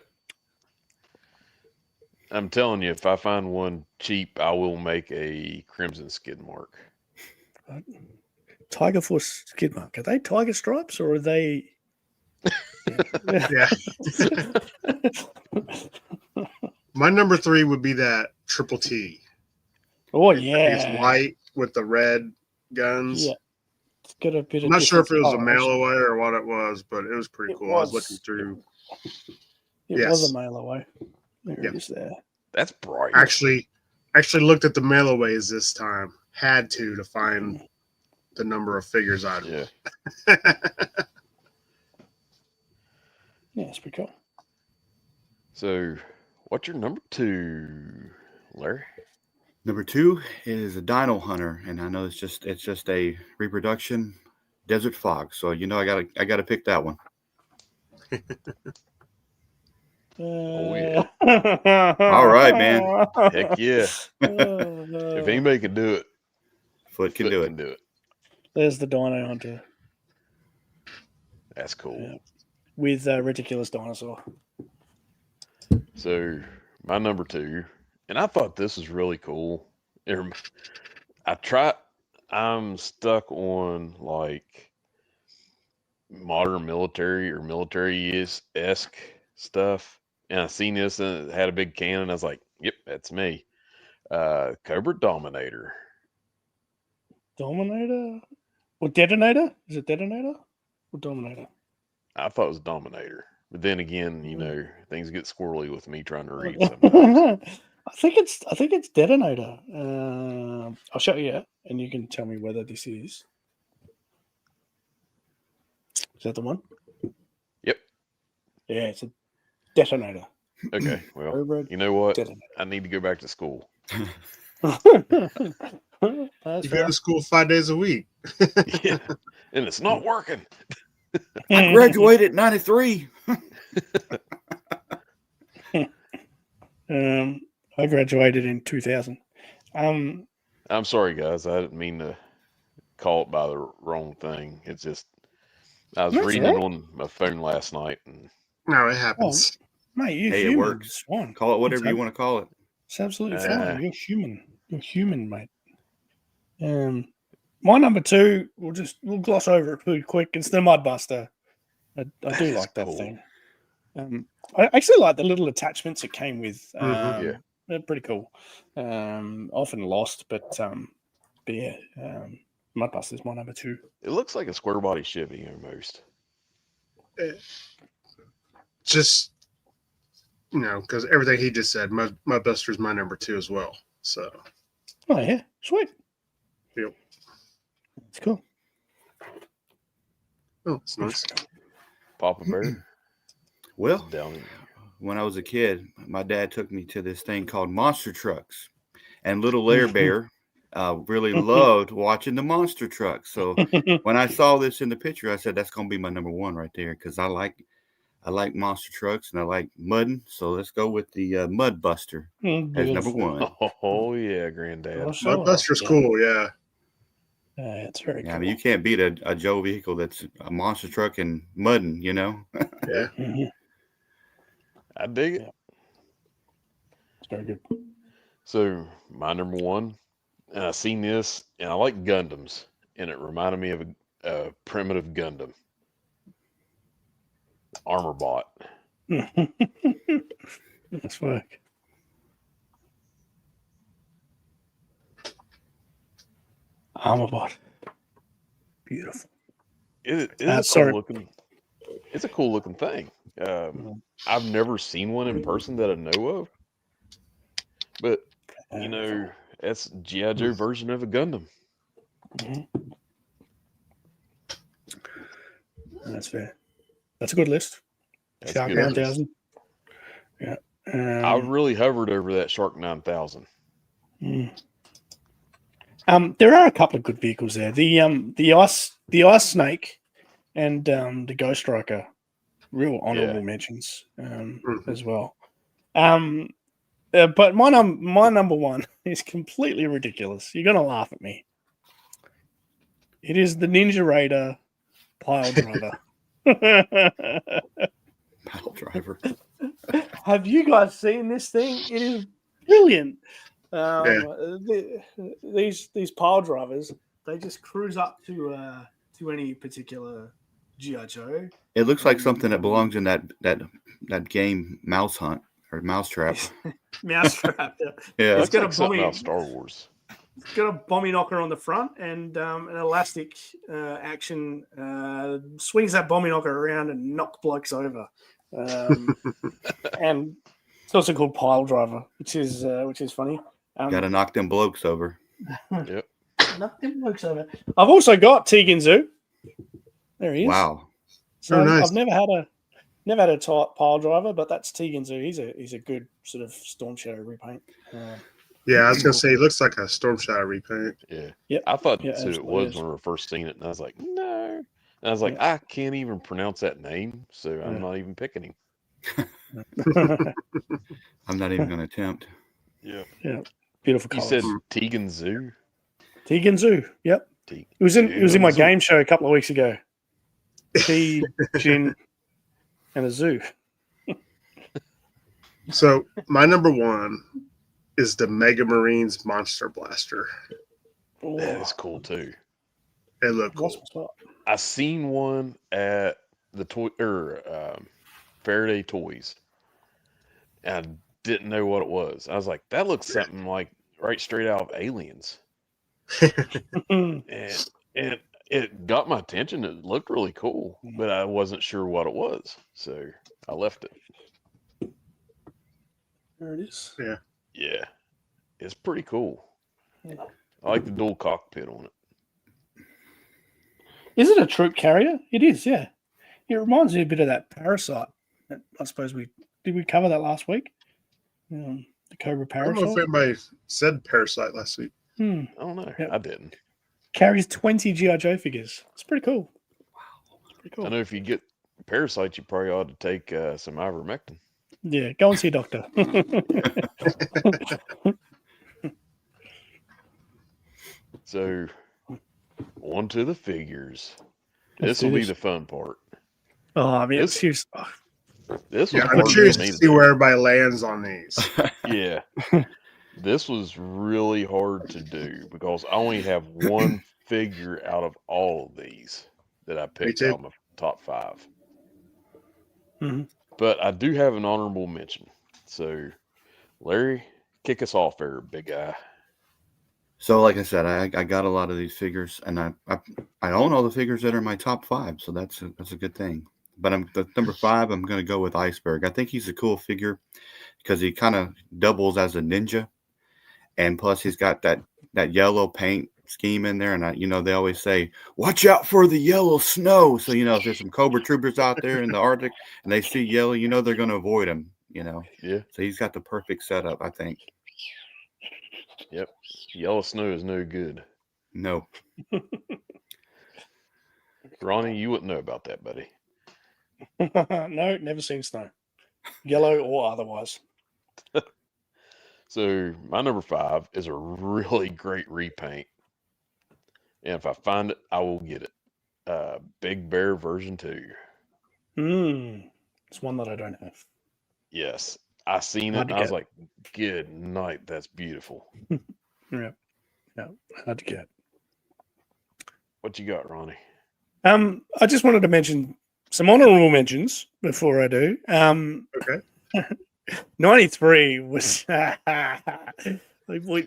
I'm telling you, if I find one cheap, I will make a Crimson skid mark. Tiger Force skid mark. Are they tiger stripes or are they? Yeah. My number 3 would be that Triple T. Oh yeah. It's white with the red guns. Yeah. It's got a bit. I'm not sure if it was a mail away or what it was, but it was pretty cool. I was looking through. It was a mail away. There it is there. That's bright. Actually looked at the mail aways this time. Had to find the number of figures I Yeah. Yeah, it's pretty cool. So, what's your number 2, Larry? Number 2 is a Dino Hunter, and I know it's just a reproduction Desert Fox. So I gotta pick that one. Oh yeah! All right, man. Heck yeah! If anybody can do it, Foot can do it. There's the Dino Hunter. That's cool. Yeah. With Ridiculous Dinosaur. So my number 2, And I thought this was really cool. I'm stuck on like modern military or military-esque stuff. And I seen this and it had a big cannon. I was like, yep, that's me. Cobra Dominator. Dominator? Or Detonator? Is it Detonator or Dominator? I thought it was Dominator. But then again, things get squirrely with me trying to read I sometimes. think it's Detonator. I'll show you, and you can tell me whether this is. Is that the one? Yep. Yeah, it's a Detonator. Okay. Well, Cobra you know what? Detonator. I need to go back to school. That's You go fair. to school 5 days a week. Yeah. And it's not working. I graduated in 93. I graduated in 2000. I'm sorry, guys. I didn't mean to call it by the wrong thing. It's just I was That's reading all it right. on my phone last night, and No, it happens. Mate, you're Hey, it human. works. Swan. Call it whatever you want to call it. It's absolutely Uh, fine. You're human. You're human, mate. My number 2, we'll gloss over it pretty quick. It's the Mudbuster. I do That's like that cool. thing. I actually like the little attachments it came with. Mhm. They're pretty cool. Often lost, but yeah, Mudbuster's my number 2. it looks like a square body Chevy almost. Just, because everything he just said, Mudbuster's my number 2 as well. So, Oh yeah, sweet. Yep. It's cool. oh, it's nice. Papa Bear Well, down. when I was a kid, my dad took me to this thing called monster trucks, and little Lair Bear really loved watching the monster trucks. So when I saw this in the picture, I said that's gonna be my number 1 right there because I like monster trucks and I like mudding. So let's go with the Mudbuster as number 1. Oh yeah, Granddad. Oh, sure. Mudbuster's Yeah. cool, yeah. It's very Yeah, cool. I mean you can't beat a Joe vehicle that's a monster truck and mudding, Yeah. Mhm. I dig it. Yeah. It's very good. So my number 1, and I seen this, and I like Gundams, and it reminded me of a primitive Gundam, Armor Bot. That's work. Armorbot. Beautiful. It's sorry. It's a cool looking thing. I've never seen one in person that I know of, but that's G.I. Joe version of a Gundam. Mhm. That's fair. That's a good list. That's Shark good. 9000. Yeah. I really hovered over that Shark 9000. There are a couple of good vehicles there. The ice snake and the Ghost Striker, real honorable mentions as well. But my number 1 is completely ridiculous. You're gonna laugh at me. It is the Ninja Raider pile driver. Pile driver. Have you guys seen this thing? It is brilliant. These pile drivers, they just cruise up to any particular G.I. Joe. It looks like something that belongs in that game Mouse Hunt or Mousetrap. Mousetrap. Yeah, It's got like a something bomby- out of Star Wars. It's got a bomby knocker on the front and an elastic action swings that bomby knocker around and knock blokes over. And it's also called Pile Driver, which is funny. Gotta knock them blokes over. Yep. Knock them blokes over. I've also got Tegan Zoo. There he is. Wow. So Oh, nice. I've never had a pile driver, but that's Tegan Zoo. He's a good sort of Storm Shadow repaint. Yeah, I was going to say, he looks like a Storm Shadow repaint. Yeah. Yep. I thought Yeah, that's who it absolutely was is. when we were first seeing it, and I was like, no. And I was like, I can't even pronounce that name, so I'm not even picking him. I'm not even going to attempt. Yeah. Beautiful You colors. said Tegan Zoo? Tegan Zoo. Yep. It was in my game show a couple of weeks ago. Gin, and a zoo. So my number 1 is the Mega Marines Monster Blaster. Oh, That is cool too. It looked cool. lost my spot. I seen one at the Faraday Toys, and I didn't know what it was. I was like, that looks something like right straight out of Aliens, and it got my attention. It looked really cool, but I wasn't sure what it was, so I left it. There it is. Yeah, it's pretty cool. Yeah. I like the dual cockpit on it. Is it a troop carrier? It is, yeah. It reminds me a bit of that Parasite. I suppose we cover that last week. The Cobra I don't know Parasite. if anybody said Parasite last week. I don't know. Yep. I didn't. Carries 20 G.I. Joe figures. It's pretty cool. Wow. It's pretty cool. I know if you get Parasite, you probably ought to take some ivermectin. Yeah, go and see a doctor. So, on to the figures. This will be the fun part. Oh, I mean, This- seriously. This was Yeah, I'm harder curious than to me see do. where everybody lands on these. Yeah. This was really hard to do because I only have one figure out of all of these that I picked too. out of my top 5. Mhm. But I do have an honorable mention. So, Larry, kick us off there, big guy. So, like I said, I got a lot of these figures, and I own all the figures that are in my top 5, so that's a good thing. But the number 5, I'm going to go with Iceberg. I think he's a cool figure because he kind of doubles as a ninja, and plus he's got that yellow paint scheme in there. And they always say, "Watch out for the yellow snow." So if there's some Cobra troopers out there in the Arctic and they see yellow, they're going to avoid him. Yeah. So he's got the perfect setup, I think. Yep. Yellow snow is no good. No. Ronnie, you wouldn't know about that, buddy. No, never seen snow. Yellow or otherwise. So my number 5 is a really great repaint. And if I find it, I will get it. Big Bear version 2. It's one that I don't have. Yes. I seen it Hard and to I was get. like, good night, that's beautiful. Yeah, hard to get. What you got, Ronnie? I just wanted to mention some honorable mentions before I do. Okay. 93 was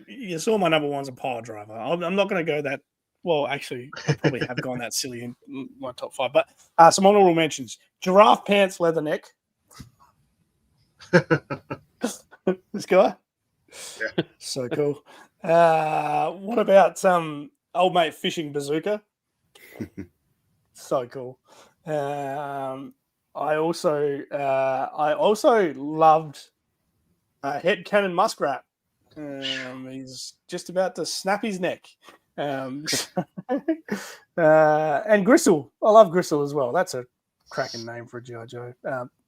you saw my number one's a pile driver. I'm not going to go that well. Actually, I probably have gone that silly in my top 5. But some honorable mentions: giraffe pants, leather neck. This guy, Yeah. so cool. What about old mate fishing bazooka? So cool. I also loved head cannon muskrat. He's just about to snap his neck. And Gristle. I love Gristle as well. That's a cracking name for a G.I. Joe.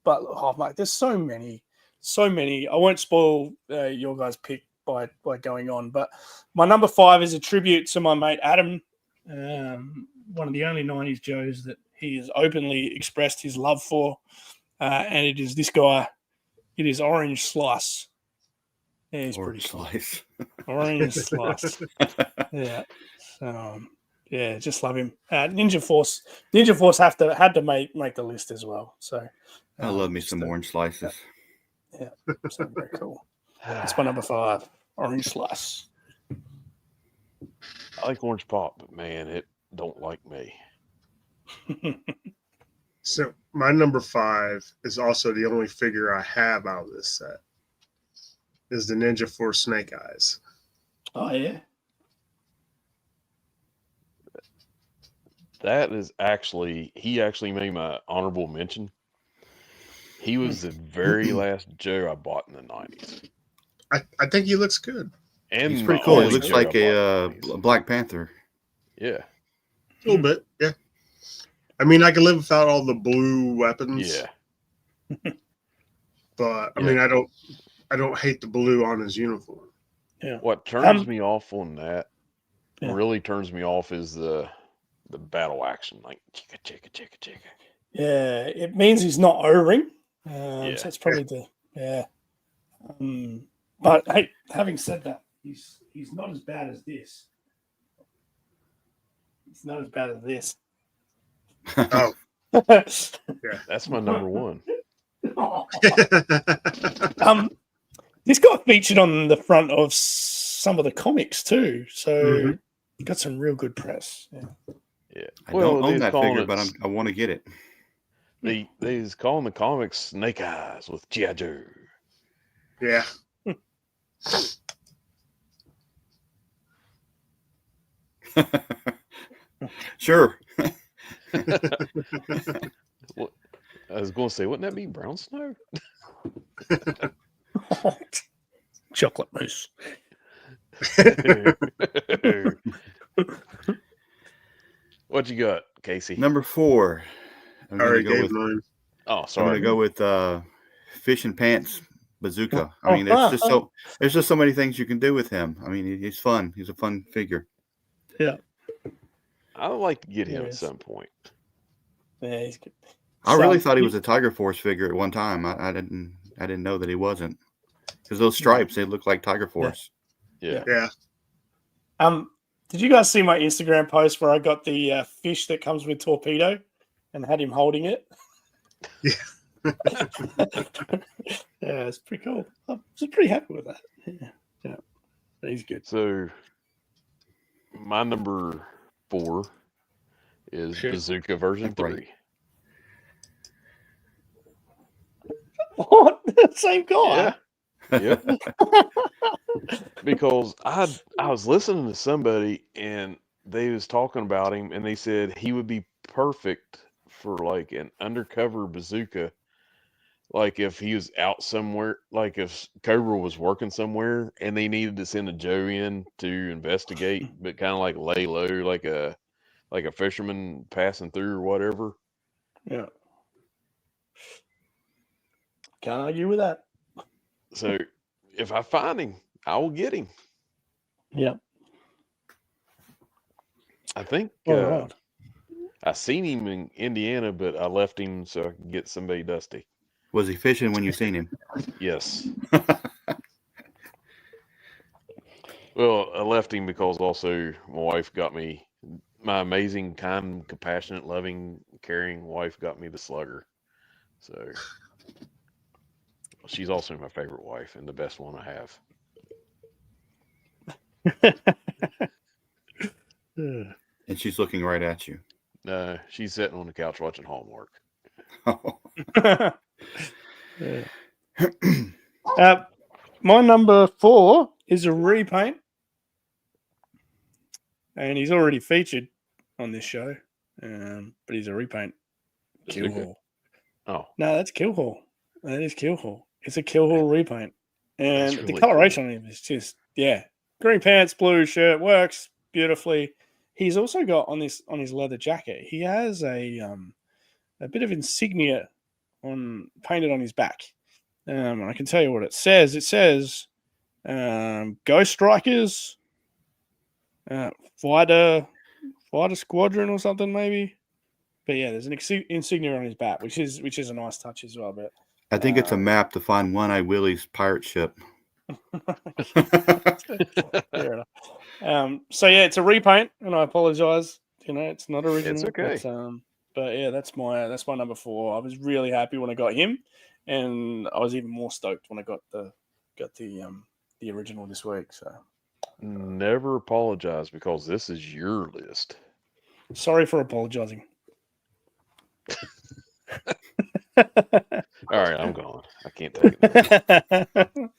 But mate, there's so many. I won't spoil your guys' pick by going on. But my number 5 is a tribute to my mate Adam. One of the only 90s Joes that he has openly expressed his love for. And it is this guy. It is Orange Slice. Yeah, he's pretty cool. Orange Slice. Yeah. So, yeah, just love him. Ninja Force had to make the list as well. So I love me some orange slices. Yeah, so very cool. That's my number 5, Orange Slice. I like Orange Pop, but man, it don't like me. So my number 5 is also the only figure I have out of this set. Is the Ninja Force Snake Eyes. Oh yeah. That is he actually made my honorable mention. He was the very last Joe I bought in the 90s. I think he looks good. And He's pretty my cool. He only looks Joe I like bought in a the 90s. Black Panther. Yeah. A little bit, yeah. I mean, I can live without all the blue weapons. Yeah. But I Yeah. mean, I don't hate the blue on his uniform. Yeah. What turns me off on that, really turns me off, is the battle action, like chicka chicka chicka chicka. Yeah, it means he's not O-ring. Yeah. So it's probably But hey, having said that, he's not as bad as this. He's not as bad as this. Oh, That's my number one. This got featured on the front of some of the comics too, so he got some real good press. Yeah. I don't own that figure, but I want to get it. They's calling the comics Snake Eyes with G.I. Joe. Yeah. Sure. What, I was going to say, wouldn't that be Brown Snow? Chocolate mousse. What you got, Casey? Number 4. I'm going to go with. Mine. Oh, I'm sorry. going to go with Fish and Pants Bazooka. I mean, there's just so many things you can do with him. I mean, he's fun. He's a fun figure. Yeah. I would like to get him at some point. Yeah, he's good. I really thought he was a Tiger Force figure at one time. I didn't know that he wasn't, because those stripes, they look like Tiger Force. Yeah. Did you guys see my Instagram post where I got the fish that comes with Torpedo and had him holding it? Yeah. Yeah, it's pretty cool. I was pretty happy with that. Yeah. He's good. So my number 4 is Bazooka version 3. What? Same guy? Yeah. Yep. Because I was listening to somebody and they was talking about him and they said he would be perfect for like an undercover bazooka. Like if he was out somewhere, like if Cobra was working somewhere and they needed to send a Joe in to investigate, but kind of like lay low, like a fisherman passing through or whatever. Yeah. Can't argue with that. So if I find him, I will get him. Yeah. I think Right. I seen him in Indiana, but I left him so I could get somebody dusty. Was he fishing when you seen him? Yes. Well, I left him because also my wife got me, my amazing, kind, compassionate, loving, caring wife got me the slugger. So she's also my favorite wife and the best one I have. And she's looking right at you. No, she's sitting on the couch watching Hallmark. My number 4 is a repaint, and he's already featured on this show, but he's a repaint. Killhall. Oh no, that's Killhall. That is Killhall. It's a Killhall repaint, and really the coloration on him is just green pants, blue shirt, works beautifully. He's also got on his leather jacket, he has a bit of insignia painted on his back. I can tell you what it says. It says Ghost Strikers, Fighter Squadron or something maybe. But yeah, there's an insignia on his back, which is a nice touch as well. But I think it's a map to find One-Eye Willie's pirate ship. Fair enough. So yeah, it's a repaint, and I apologize. It's not original. It's okay. But yeah, that's my number 4. I was really happy when I got him, and I was even more stoked when I got the original this week. So never apologize because this is your list. Sorry for apologizing. All right, I'm gone. I can't take it.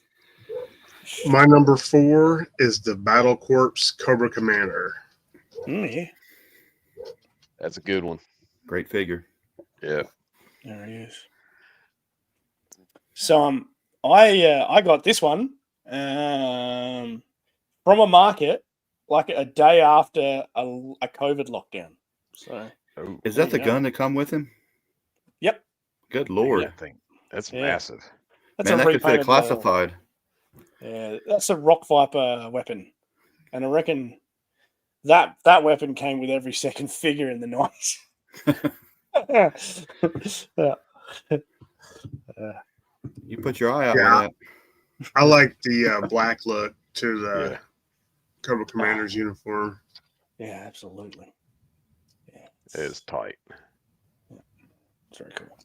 My number 4 is the Battle Corps Cobra Commander. Yeah. That's a good one. Great figure. Yeah. There he is. So I got this one from a market like a day after a COVID lockdown. So is that the gun that come with him? Yep. Good Lord. Yeah, that's massive. That's Man, that could fit a classified. Yeah, that's a Rock Viper weapon. And I reckon that weapon came with every second figure in the 90s. You put your eye out on that. I like the black look to the Yeah. Cobra Commander's uniform. Yeah, absolutely. Yeah, It is tight. it's very cool.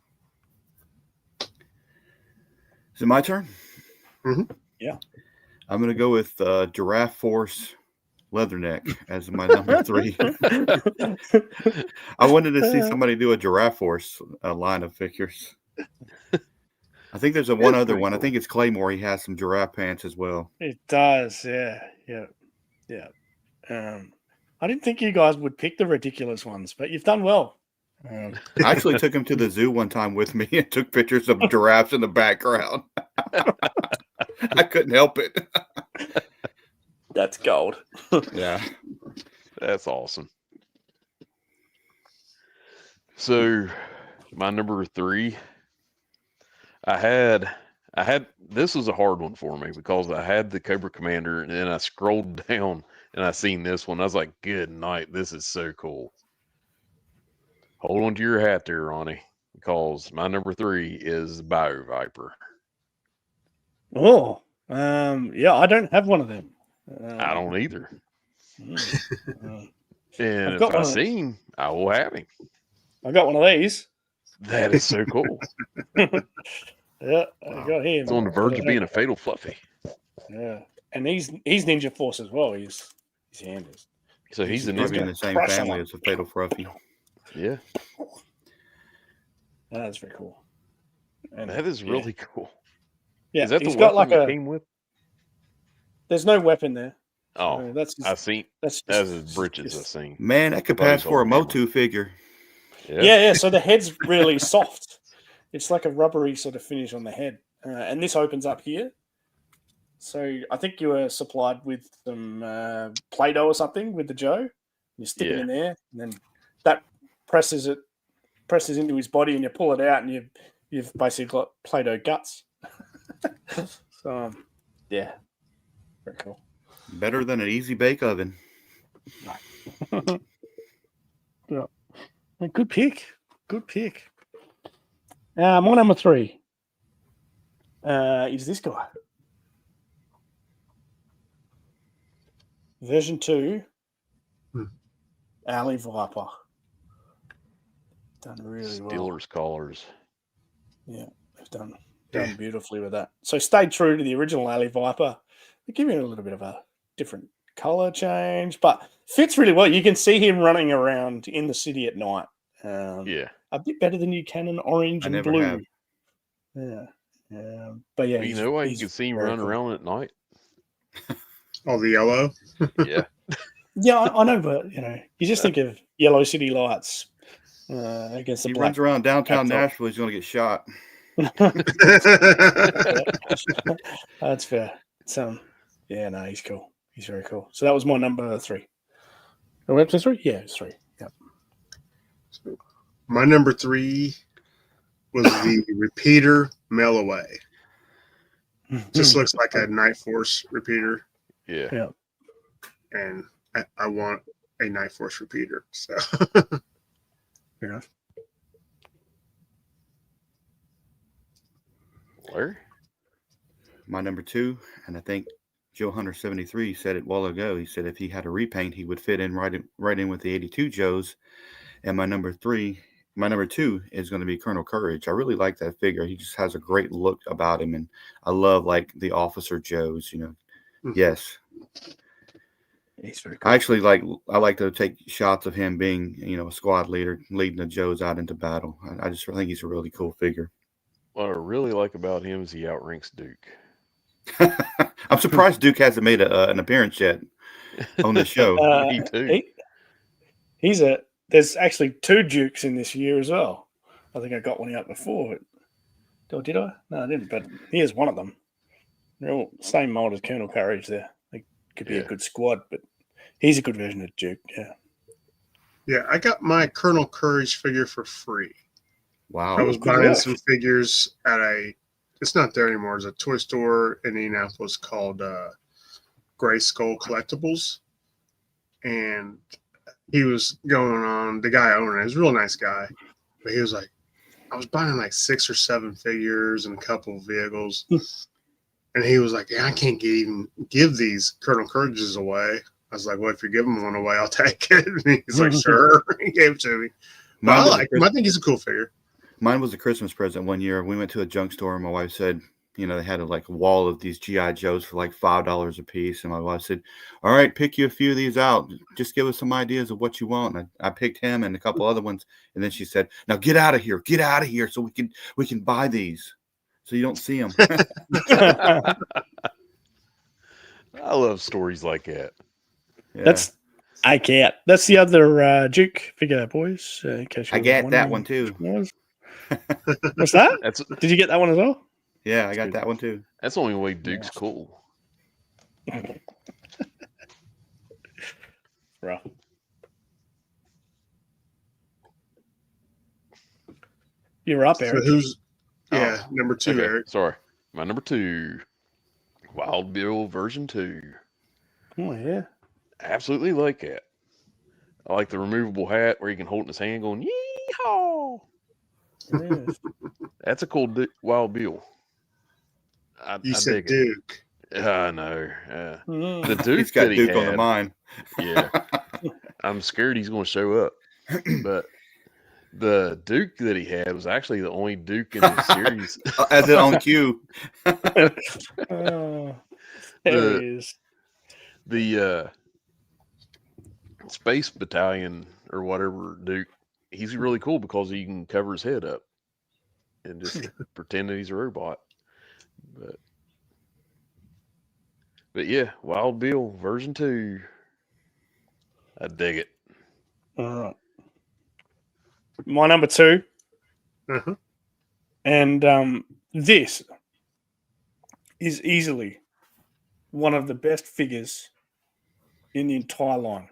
Is it my turn? Mm-hmm. Yeah. I'm going to go with Giraffe Force Leatherneck as my number 3. I wanted to see somebody do a Giraffe Force line of figures. I think there's one other one. Cool. I think it's Claymore. He has some giraffe pants as well. It does, yeah. I didn't think you guys would pick the ridiculous ones, but you've done well. I actually took him to the zoo one time with me and took pictures of giraffes in the background. I couldn't help it. That's gold. Yeah. That's awesome. So my number 3, I had this was a hard one for me because I had the Cobra Commander and then I scrolled down and I seen this one. I was like, good night. This is so cool. Hold on to your hat there, Ronnie, because my number 3 is Bio Viper. Oh, yeah, I don't have one of them. I don't either. And if I see him, I will have him. I got one of these. That is so cool. Yeah, I got him. It's on the verge of being a Fatal Fluffy. Yeah, and he's Ninja Force as well. He's Anders. So he's in the same family as a Fatal Fluffy. Yeah, that's very cool. And that is really cool. Yeah, is that he's the got like a came with? There's no weapon there. Oh, that's just, I seen. That's his britches. I seen. Man, that could pass for a Motu figure. Yeah. So the head's really soft. It's like a rubbery sort of finish on the head, and this opens up here. So I think you were supplied with some Play-Doh or something with the Joe. You stick it in there, and then that presses into his body, and you pull it out, and you've basically got Play-Doh guts. So yeah, very cool. Better than an easy bake oven. Yeah, good pick. Good pick. My number 3 is this guy. Version 2, Alley Viper. Done really well. Steelers collars. Yeah, they've done beautifully with that. So stayed true to the original Alley Viper. They give you a little bit of a different color change, but fits really well. You can see him running around in the city at night. A bit better than you can in orange and blue. Have. Yeah. But yeah, you know why you can see him running around at night? Oh, the yellow? Yeah. Yeah, I know, but you just think of yellow city lights against the he black. Runs around downtown Nashville, he's going to get shot. That's fair. He's cool. He's very cool. So that was my number 3. Oh, episode 3? Yeah, it's 3. Yep. My number 3 was the repeater mail away. Just looks like a Night Force repeater. Yeah. And I want a Night Force repeater. So fair enough. Where? My number 2, and I think Joe Hunter 73 said it a while ago. He said if he had a repaint, he would fit in right in with the 82 Joes. And my number 2 is going to be Colonel Courage. I really like that figure. He just has a great look about him, and I love like the Officer Joes. Yes. He's very cool. I like to take shots of him being a squad leader, leading the Joes out into battle. I just think he's a really cool figure. What I really like about him is he outranks Duke. I'm surprised Duke hasn't made an appearance yet on the show. Me too. There's actually 2 Dukes in this year as well. I think I got one out before. Or did I? No, I didn't. But here's one of them. They're all same mold as Colonel Courage there. They could be a good squad, but he's a good version of Duke. Yeah. Yeah, I got my Colonel Courage figure for free. Wow. I was buying some figures at it's not there anymore. It's a toy store in Indianapolis called Gray Skull Collectibles. And he was going on, the guy owning it, he was a real nice guy. But he was like, I was buying like 6 or 7 figures and a couple of vehicles. And he was like, "Yeah, I can't even give these Colonel Courages away." I was like, "Well, if you're giving one away, I'll take it." And he's like, "Sure." He gave it to me. But I like him. I think he's a cool figure. Mine was a Christmas present one year. We went to a junk store, and my wife said, you know, they had a wall of these G.I. Joes for like $5 a piece. And my wife said, "All right, pick you a few of these out. Just give us some ideas of what you want." And I picked him and a couple other ones. And then she said, "Now get out of here, so we can buy these, so you don't see them." I love stories like that. Yeah. I can't. That's the other Duke figure, boys. In case I get that one too. What's that? Did you get that one as well? Yeah, I got that one too. That's the only way Duke's cool. Bro. You're up, Eric. So who's number 2, okay. Eric? Sorry. My number 2, Wild Bill version 2. Oh, yeah. Absolutely like that. I like the removable hat where you can hold it in his hand going, "Yee-haw!" That's a cool Wild Bill. You said Duke. I know. The Duke he's got that Duke he on the mind. Yeah. I'm scared he's going to show up. But the Duke that he had was actually the only Duke in the series. As it on cue. There he is. The Space Battalion or whatever Duke, he's really cool because he can cover his head up and just pretend that he's a robot. But yeah, Wild Bill version 2. I dig it. All right. My number 2. Uh-huh. And this is easily one of the best figures in the entire line.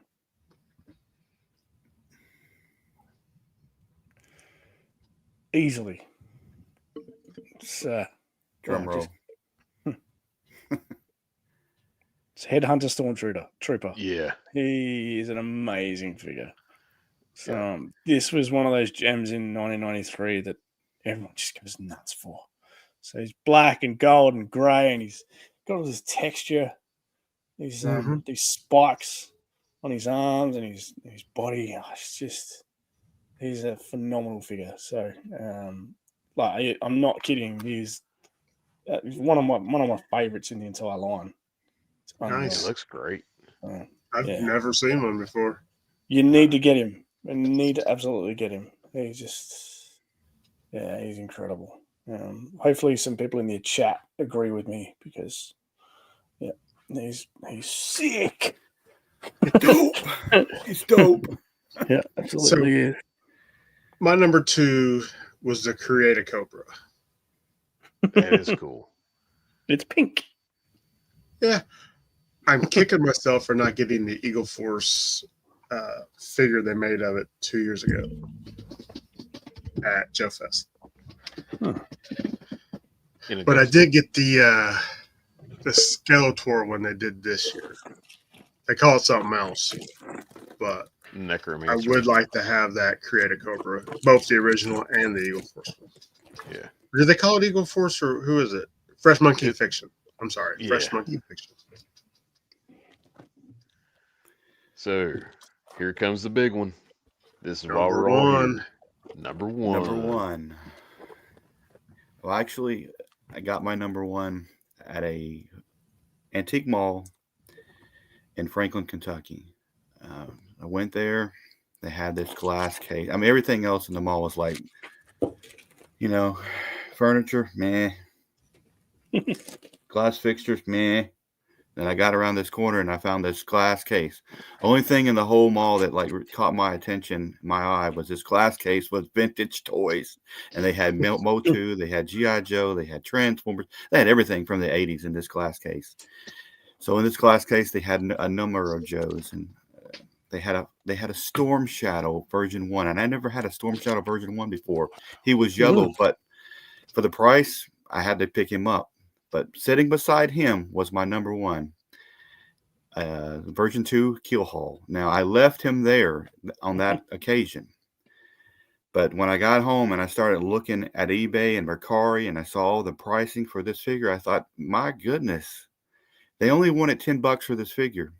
Easily. It's, Drum roll. It's Headhunter Stormtrooper. Yeah. He is an amazing figure. So this was one of those gems in 1993 that everyone just goes nuts for. So he's black and gold and grey, and he's got all this texture. These spikes on his arms and his body. Oh, it's just, he's a phenomenal figure. So, I'm not kidding. He's one of my favorites in the entire line. Nice. It looks great. I've never seen one before. You need to get him. You need to absolutely get him. He's just, he's incredible. Hopefully some people in the chat agree with me because, he's sick. Dope. He's dope. Yeah, absolutely. So, my number 2 was the Creator Cobra. That is cool. It's pink. Yeah. I'm kicking myself for not getting the Eagle Force figure they made of it 2 years ago at Joe Fest. But I did get the Skeletor one they did this year. They call it something else, but Necromancer. I would like to have that Creator Cobra, both the original and the Eagle Force one. Yeah. Do they call it Eagle Force or who is it? Fresh Monkey Fiction. I'm sorry, Fresh Monkey Fiction. So here comes the big one. This is why Number we're all one. here. Number one. Well, actually, I got my number 1 at a antique mall in Franklin, Kentucky. I went there. They had this glass case. I mean, everything else in the mall was like, furniture, meh. Glass fixtures, meh. Then I got around this corner and I found this glass case. Only thing in the whole mall that caught my attention, my eye, was this glass case was vintage toys. And they had Motu, they had G.I. Joe, they had Transformers. They had everything from the 80s in this glass case. So in this glass case, they had a number of Joes, and they had a Storm Shadow version 1. And I never had a Storm Shadow version 1 before. He was yellow, but for the price, I had to pick him up. But sitting beside him was my number 1, version 2 Keel Hall. Now, I left him there on that occasion. But when I got home and I started looking at eBay and Mercari and I saw all the pricing for this figure, I thought, my goodness, they only wanted $10 for this figure.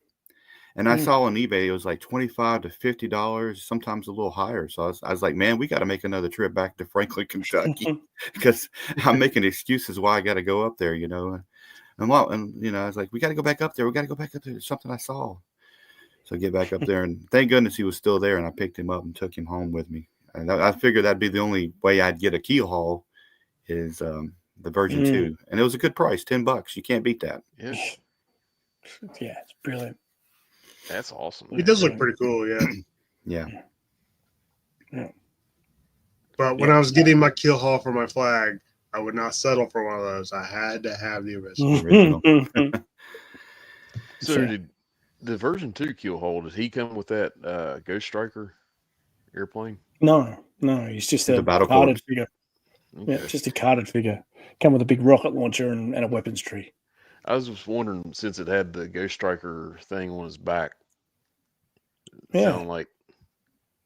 And I saw on eBay, it was like $25 to $50, sometimes a little higher. So I was like, man, we got to make another trip back to Franklin, Kentucky, because I'm making excuses why I got to go up there, you know. And I was like, we got to go back up there. We got to go back up there. There's something I saw. So I get back up there, and thank goodness he was still there, and I picked him up and took him home with me. And I figured that'd be the only way I'd get a keel haul is the Virgin 2. And it was a good price, $10. You can't beat that. Yeah. Yeah, it's brilliant. That's awesome. It does look pretty cool, yeah. Yeah. But when I was getting my keel haul for my flag, I would not settle for one of those. I had to have the original. So did the Version 2 keel haul, did he come with that Ghost Striker airplane? No, he's just a battle carded corps. figure. Okay. Yeah, just a carded figure. Come with a big rocket launcher and a weapons tree. I was just wondering, since it had the Ghost Striker thing on his back, sound like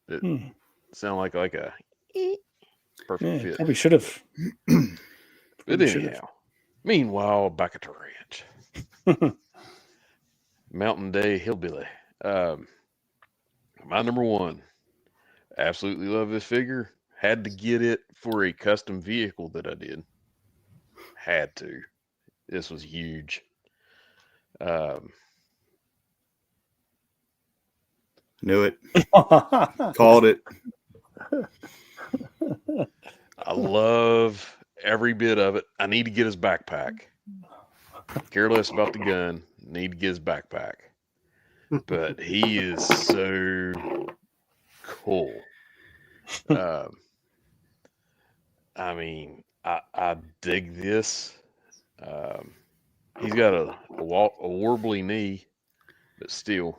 it sound like a perfect fit. Probably should have. But anyhow, meanwhile, back at the ranch, Mountain Day Hillbilly. My number one. Absolutely love this figure. Had to get it for a custom vehicle that I did. Had to. This was huge. Knew it. Called it. I love every bit of it. I need to get his backpack. Care less about the gun. Need to get his backpack. But he is so cool. I mean, I dig this. He's got a warbly knee, but still,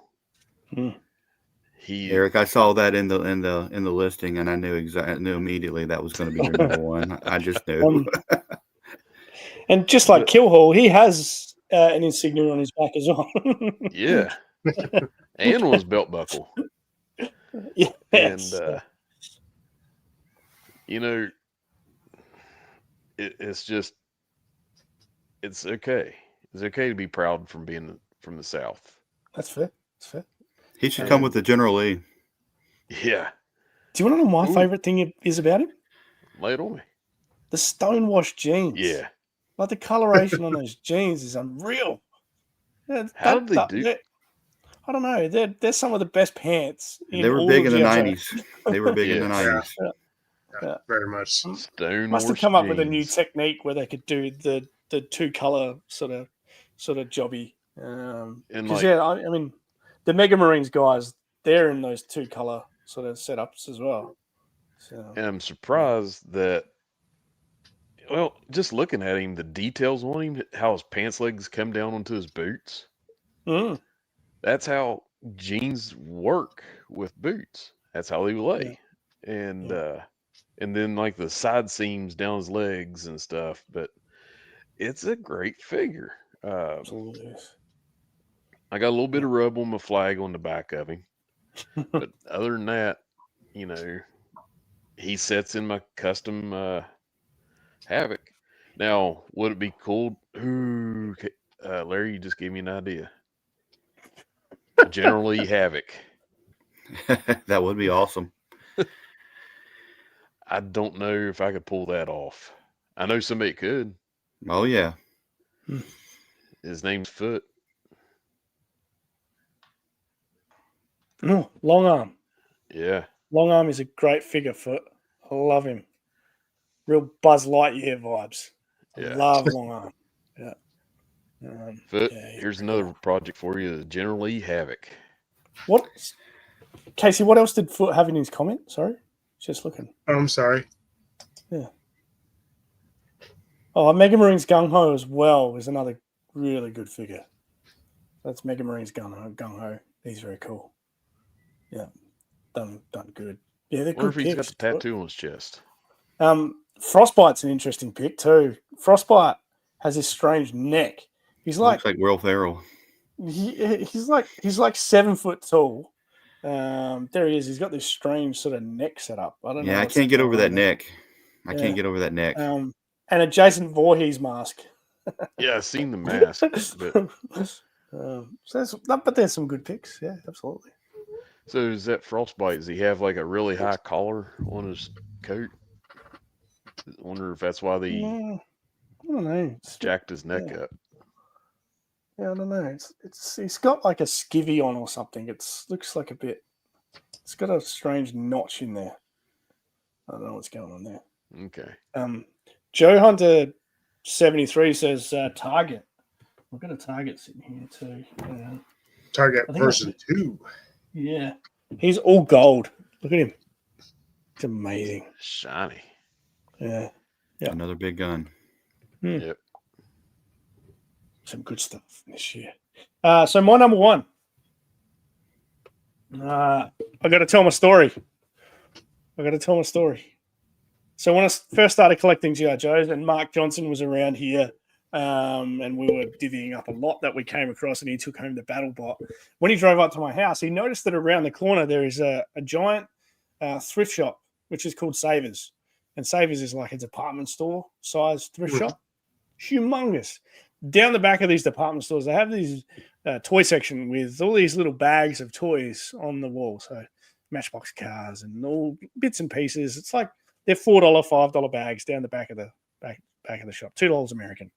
Eric, I saw that in the listing, and I knew immediately that was going to be your number one. I just knew. And just like Killhall, he has an insignia on his back as well. Yeah, and on his belt buckle. Yes. And you know, it's just, it's okay. It's okay to be proud from being from the South. That's fair. That's fair. He should come with the General Lee. Yeah. Do you want to know my favorite thing is about him? Lay it on me. The stonewashed jeans. Yeah. Like the coloration on those jeans is unreal. How did they do? I don't know. They're some of the best pants. They were big in the 90s. They were big in the 90s. Yeah, very much. Stone must have come up with a new technique where they could do the two color sort of jobby. Because I mean, the Mega Marines guys, they're in those two color sort of setups as well. So, and I'm surprised that. Well, just looking at him, the details on him, how his pants legs come down onto his boots. That's how jeans work with boots. That's how they lay. And then like the side seams down his legs and stuff. But it's a great figure. absolutely. I got a little bit of rub on my flag on the back of him. But other than that, you know, he sets in my custom Havoc. Now, would it be cool? Ooh, Larry, you just gave me an idea. Generally, Havoc. That would be awesome. I don't know if I could pull that off. I know somebody could. Oh, yeah. His name's Foot. Oh, Long Arm. Yeah. Long Arm is a great figure, Foot. I love him. Real Buzz Lightyear vibes. I love Long Arm. Yeah. Foot, here's another project for you. Generally, Havoc. What, Casey? What else did Foot have in his comment? Sorry, just looking. I'm sorry. Yeah. Oh, Mega Marines Gung Ho as well is another really good figure. That's Mega Marines Gung Ho. He's very cool. Yeah, done good. Yeah, they're Wonder good if he's picks. got the tattoo on his chest. Frostbite's an interesting pick too. Frostbite has this strange neck. He's like Looks like Will Ferrell. he's like 7 foot tall, There he is. He's got this strange sort of neck setup. I don't know. Yeah, I can't get over that neck. I Yeah. can't get over that neck. And a Jason Voorhees mask. Yeah, I've seen the mask, but But there's some good picks. Yeah, absolutely. so is that Frostbite? Does he have like a really high collar on his coat? I wonder if that's why they I don't know. jacked his neck up. Yeah, I don't know. He's got like a skivvy on or something. Looks like a bit. It's got a strange notch in there. I don't know what's going on there. Okay. Joe Hunter 73 says Target. We've got a Target sitting here too. Target version 2. Yeah, he's all gold. Look at him. It's amazing. Shiny. Yeah. Another big gun. Yep. Some good stuff this year. So my number one. I got to tell my story. So when I first started collecting G.I. Joes, and Mark Johnson was around here, and we were divvying up a lot that we came across, and he took home the battle bot. When he drove up to my house, he noticed that around the corner there is a giant thrift shop, which is called Savers. And Savers is like a department store size thrift shop. Humongous. Down the back of these department stores, they have these toy section with all these little bags of toys on the wall. So Matchbox cars and all bits and pieces. It's like they're $4, $5 bags down the back of the back of the shop. $2 American.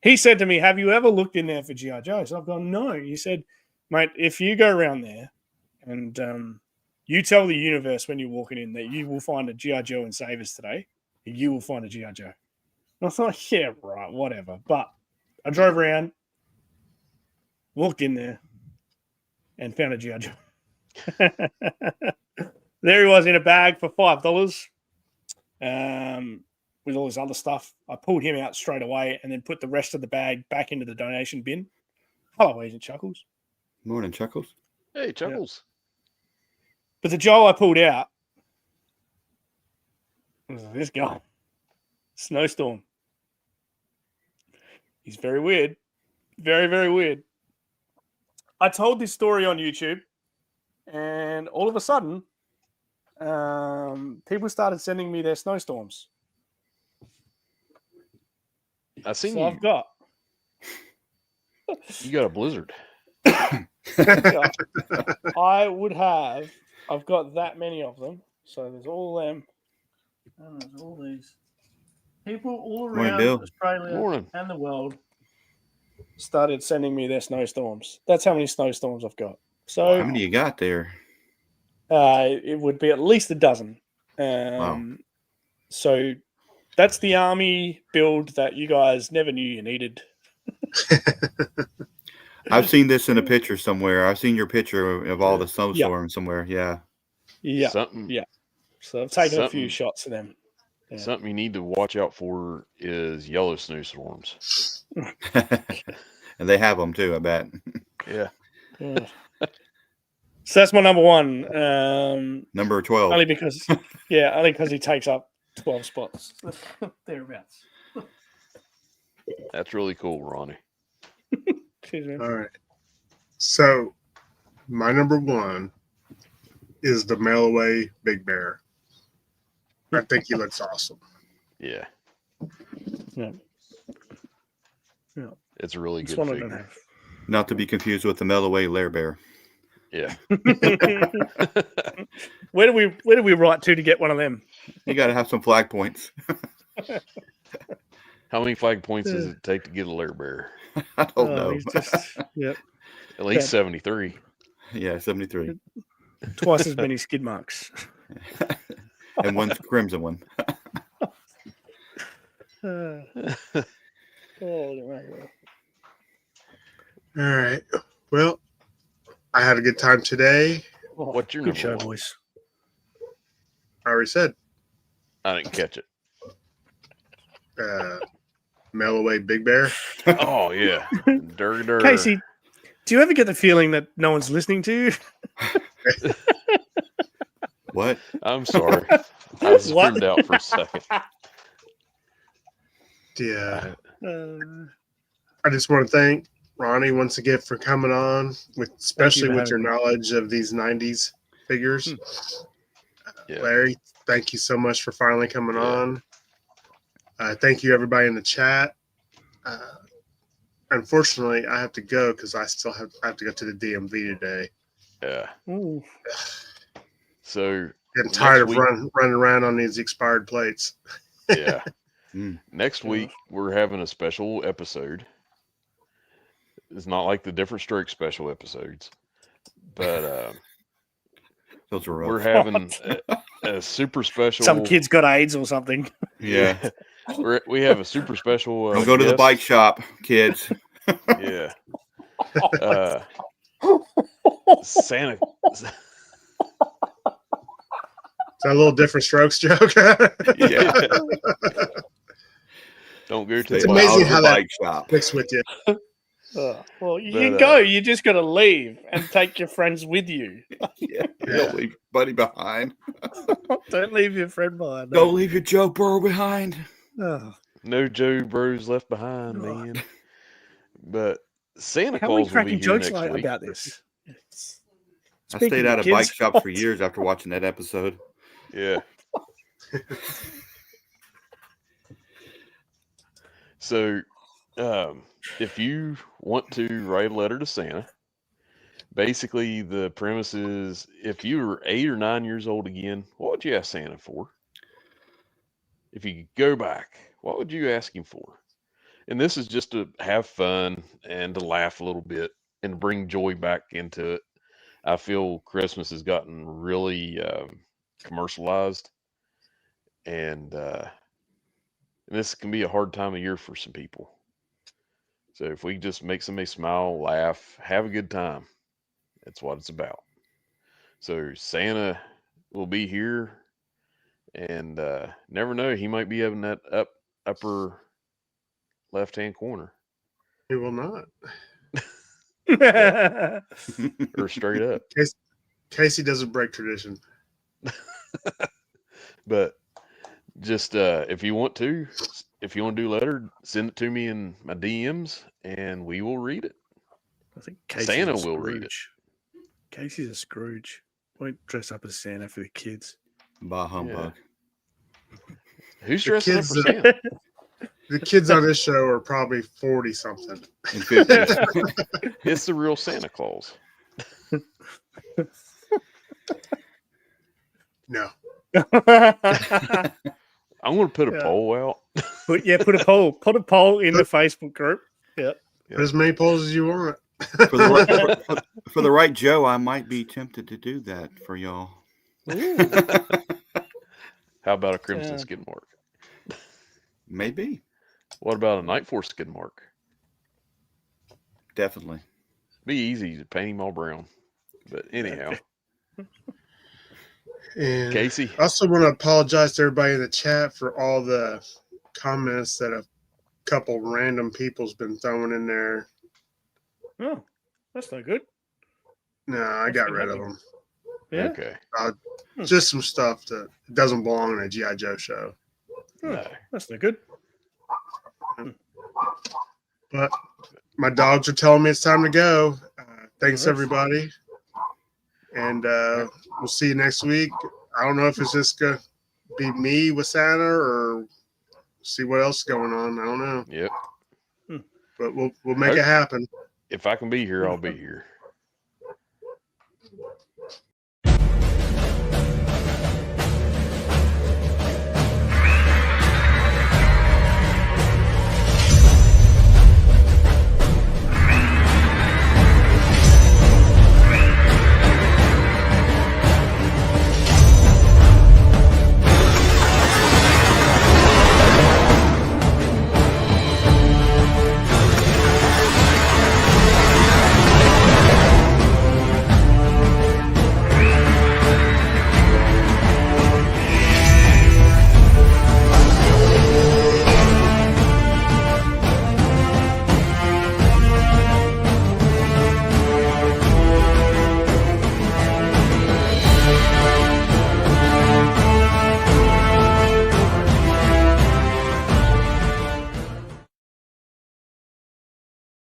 He said to me, "Have you ever looked in there for G.I. Joes?" I've gone, "No." He said, "Mate, if you go around there and you tell the universe when you're walking in that you will find a G.I. Joe in Savers today, you will find a G.I. Joe." And I thought, yeah, right, whatever. But I drove around, walked in there, and found a G.I. Joe. There he was in a bag for $5 with all his other stuff. I pulled him out straight away and then put the rest of the bag back into the donation bin. Hello, Agent Chuckles. Morning, Chuckles. Hey, Chuckles. Yeah. But the Joe I pulled out was this guy. Snowstorm. He's very weird. Very, very weird. I told this story on YouTube, and all of a sudden, people started sending me their snowstorms. I seen so you. I've got. You got a blizzard. I've got that many of them. So there's all them. And there's all these. People all around Australia and the world started sending me their snowstorms. That's how many snowstorms I've got. So how many you got there? It would be at least a dozen. Wow. So that's the army build that you guys never knew you needed. I've seen this in a picture somewhere. I've seen your picture of all the snowstorms somewhere. Yeah. Yeah. Yeah. So I've taken a few shots of them. Yeah. Something you need to watch out for is yellow snowstorms. And they have them too, I bet. Yeah. So that's my number one. Number 12. Only because he takes up 12 spots. Thereabouts. That's really cool, Ronnie. Cheers, man. All right. So my number one is the mail away Big Bear. I think he looks awesome. Yeah. Yeah. It's a really good figure. Not to be confused with the mail away Lair Bear. Yeah. Where do we write to get one of them? You got to have some flag points. How many flag points does it take to get a Lair Bear? I don't know. At least 73. Yeah, 73. Twice as many skid marks. And one crimson one. All right. Well, I had a good time today. What's your good number show, one? boys? I already said. I didn't catch it. Mail away Big Bear. Oh yeah, Dur. Casey, do you ever get the feeling that no one's listening to you? What? I'm sorry. I zoomed out for a second. Yeah. I just want to thank Ronnie, once again for coming on, especially with your knowledge of these 90s figures. Yeah. Larry, thank you so much for finally coming on. Thank you, everybody in the chat. Unfortunately, I have to go because I have to go to the DMV today. Yeah. Ooh. So getting tired of running around on these expired plates. Yeah. Next week we're having a special episode. It's not like the Different Strokes special episodes, but those are rough. We're having a super special. Some kid's got AIDS or something. Yeah. We have a super special. Don't go to the bike shop, kids. Yeah. Santa. Is that a little Different Strokes joke? Yeah. Don't go to it's the amazing how that bike shop clicks with you. Well, you can go. You just got to leave and take your friends with you. Don't leave your buddy behind. Don't leave your friend behind. Don't leave your Joe Burrow behind. No Joe Bros left behind, man. But Santa Claus will be here jokes next week. about this. I stayed out of bike shops for years after watching that episode. Yeah. So, if you want to write a letter to Santa, basically the premise is if you were 8 or 9 years old again, what would you ask Santa for? If you could go back, what would you ask him for? And this is just to have fun and to laugh a little bit and bring joy back into it. I feel Christmas has gotten really commercialized, and this can be a hard time of year for some people. So if we just make somebody smile, laugh, have a good time, that's what it's about. So Santa will be here, and never know, he might be in that upper left-hand corner. He will not. Or straight up. Casey doesn't break tradition. But just if you want to do a letter, send it to me in my DMs and we will read it. I think Santa will read it. Casey's a Scrooge. Won't dress up as Santa for the kids. Bah humbug. Yeah. Who's dressing up for Santa? The kids on this show are probably 40 something. It's the real Santa Claus. No. I'm going to put a poll out. Put a poll. Put a poll in the Facebook group. Yeah. Put as many polls as you want. For the right Joe, I might be tempted to do that for y'all. How about a Crimson skid mark? Maybe. What about a Night Force skid mark? Definitely. Be easy to paint him all brown. But anyhow. And Casey. I also want to apologize to everybody in the chat for all the comments that a couple random people's been throwing in there. Oh, that's not good. No, I got rid of them. Yeah. Okay. Just some stuff that doesn't belong in a G.I. Joe show. No. That's not good. But my dogs are telling me it's time to go. Thanks, everybody. And we'll see you next week. I don't know if it's just going to be me with Santa or see what else is going on. I don't know. Yep. But we'll make it happen. If I can be here, I'll be here.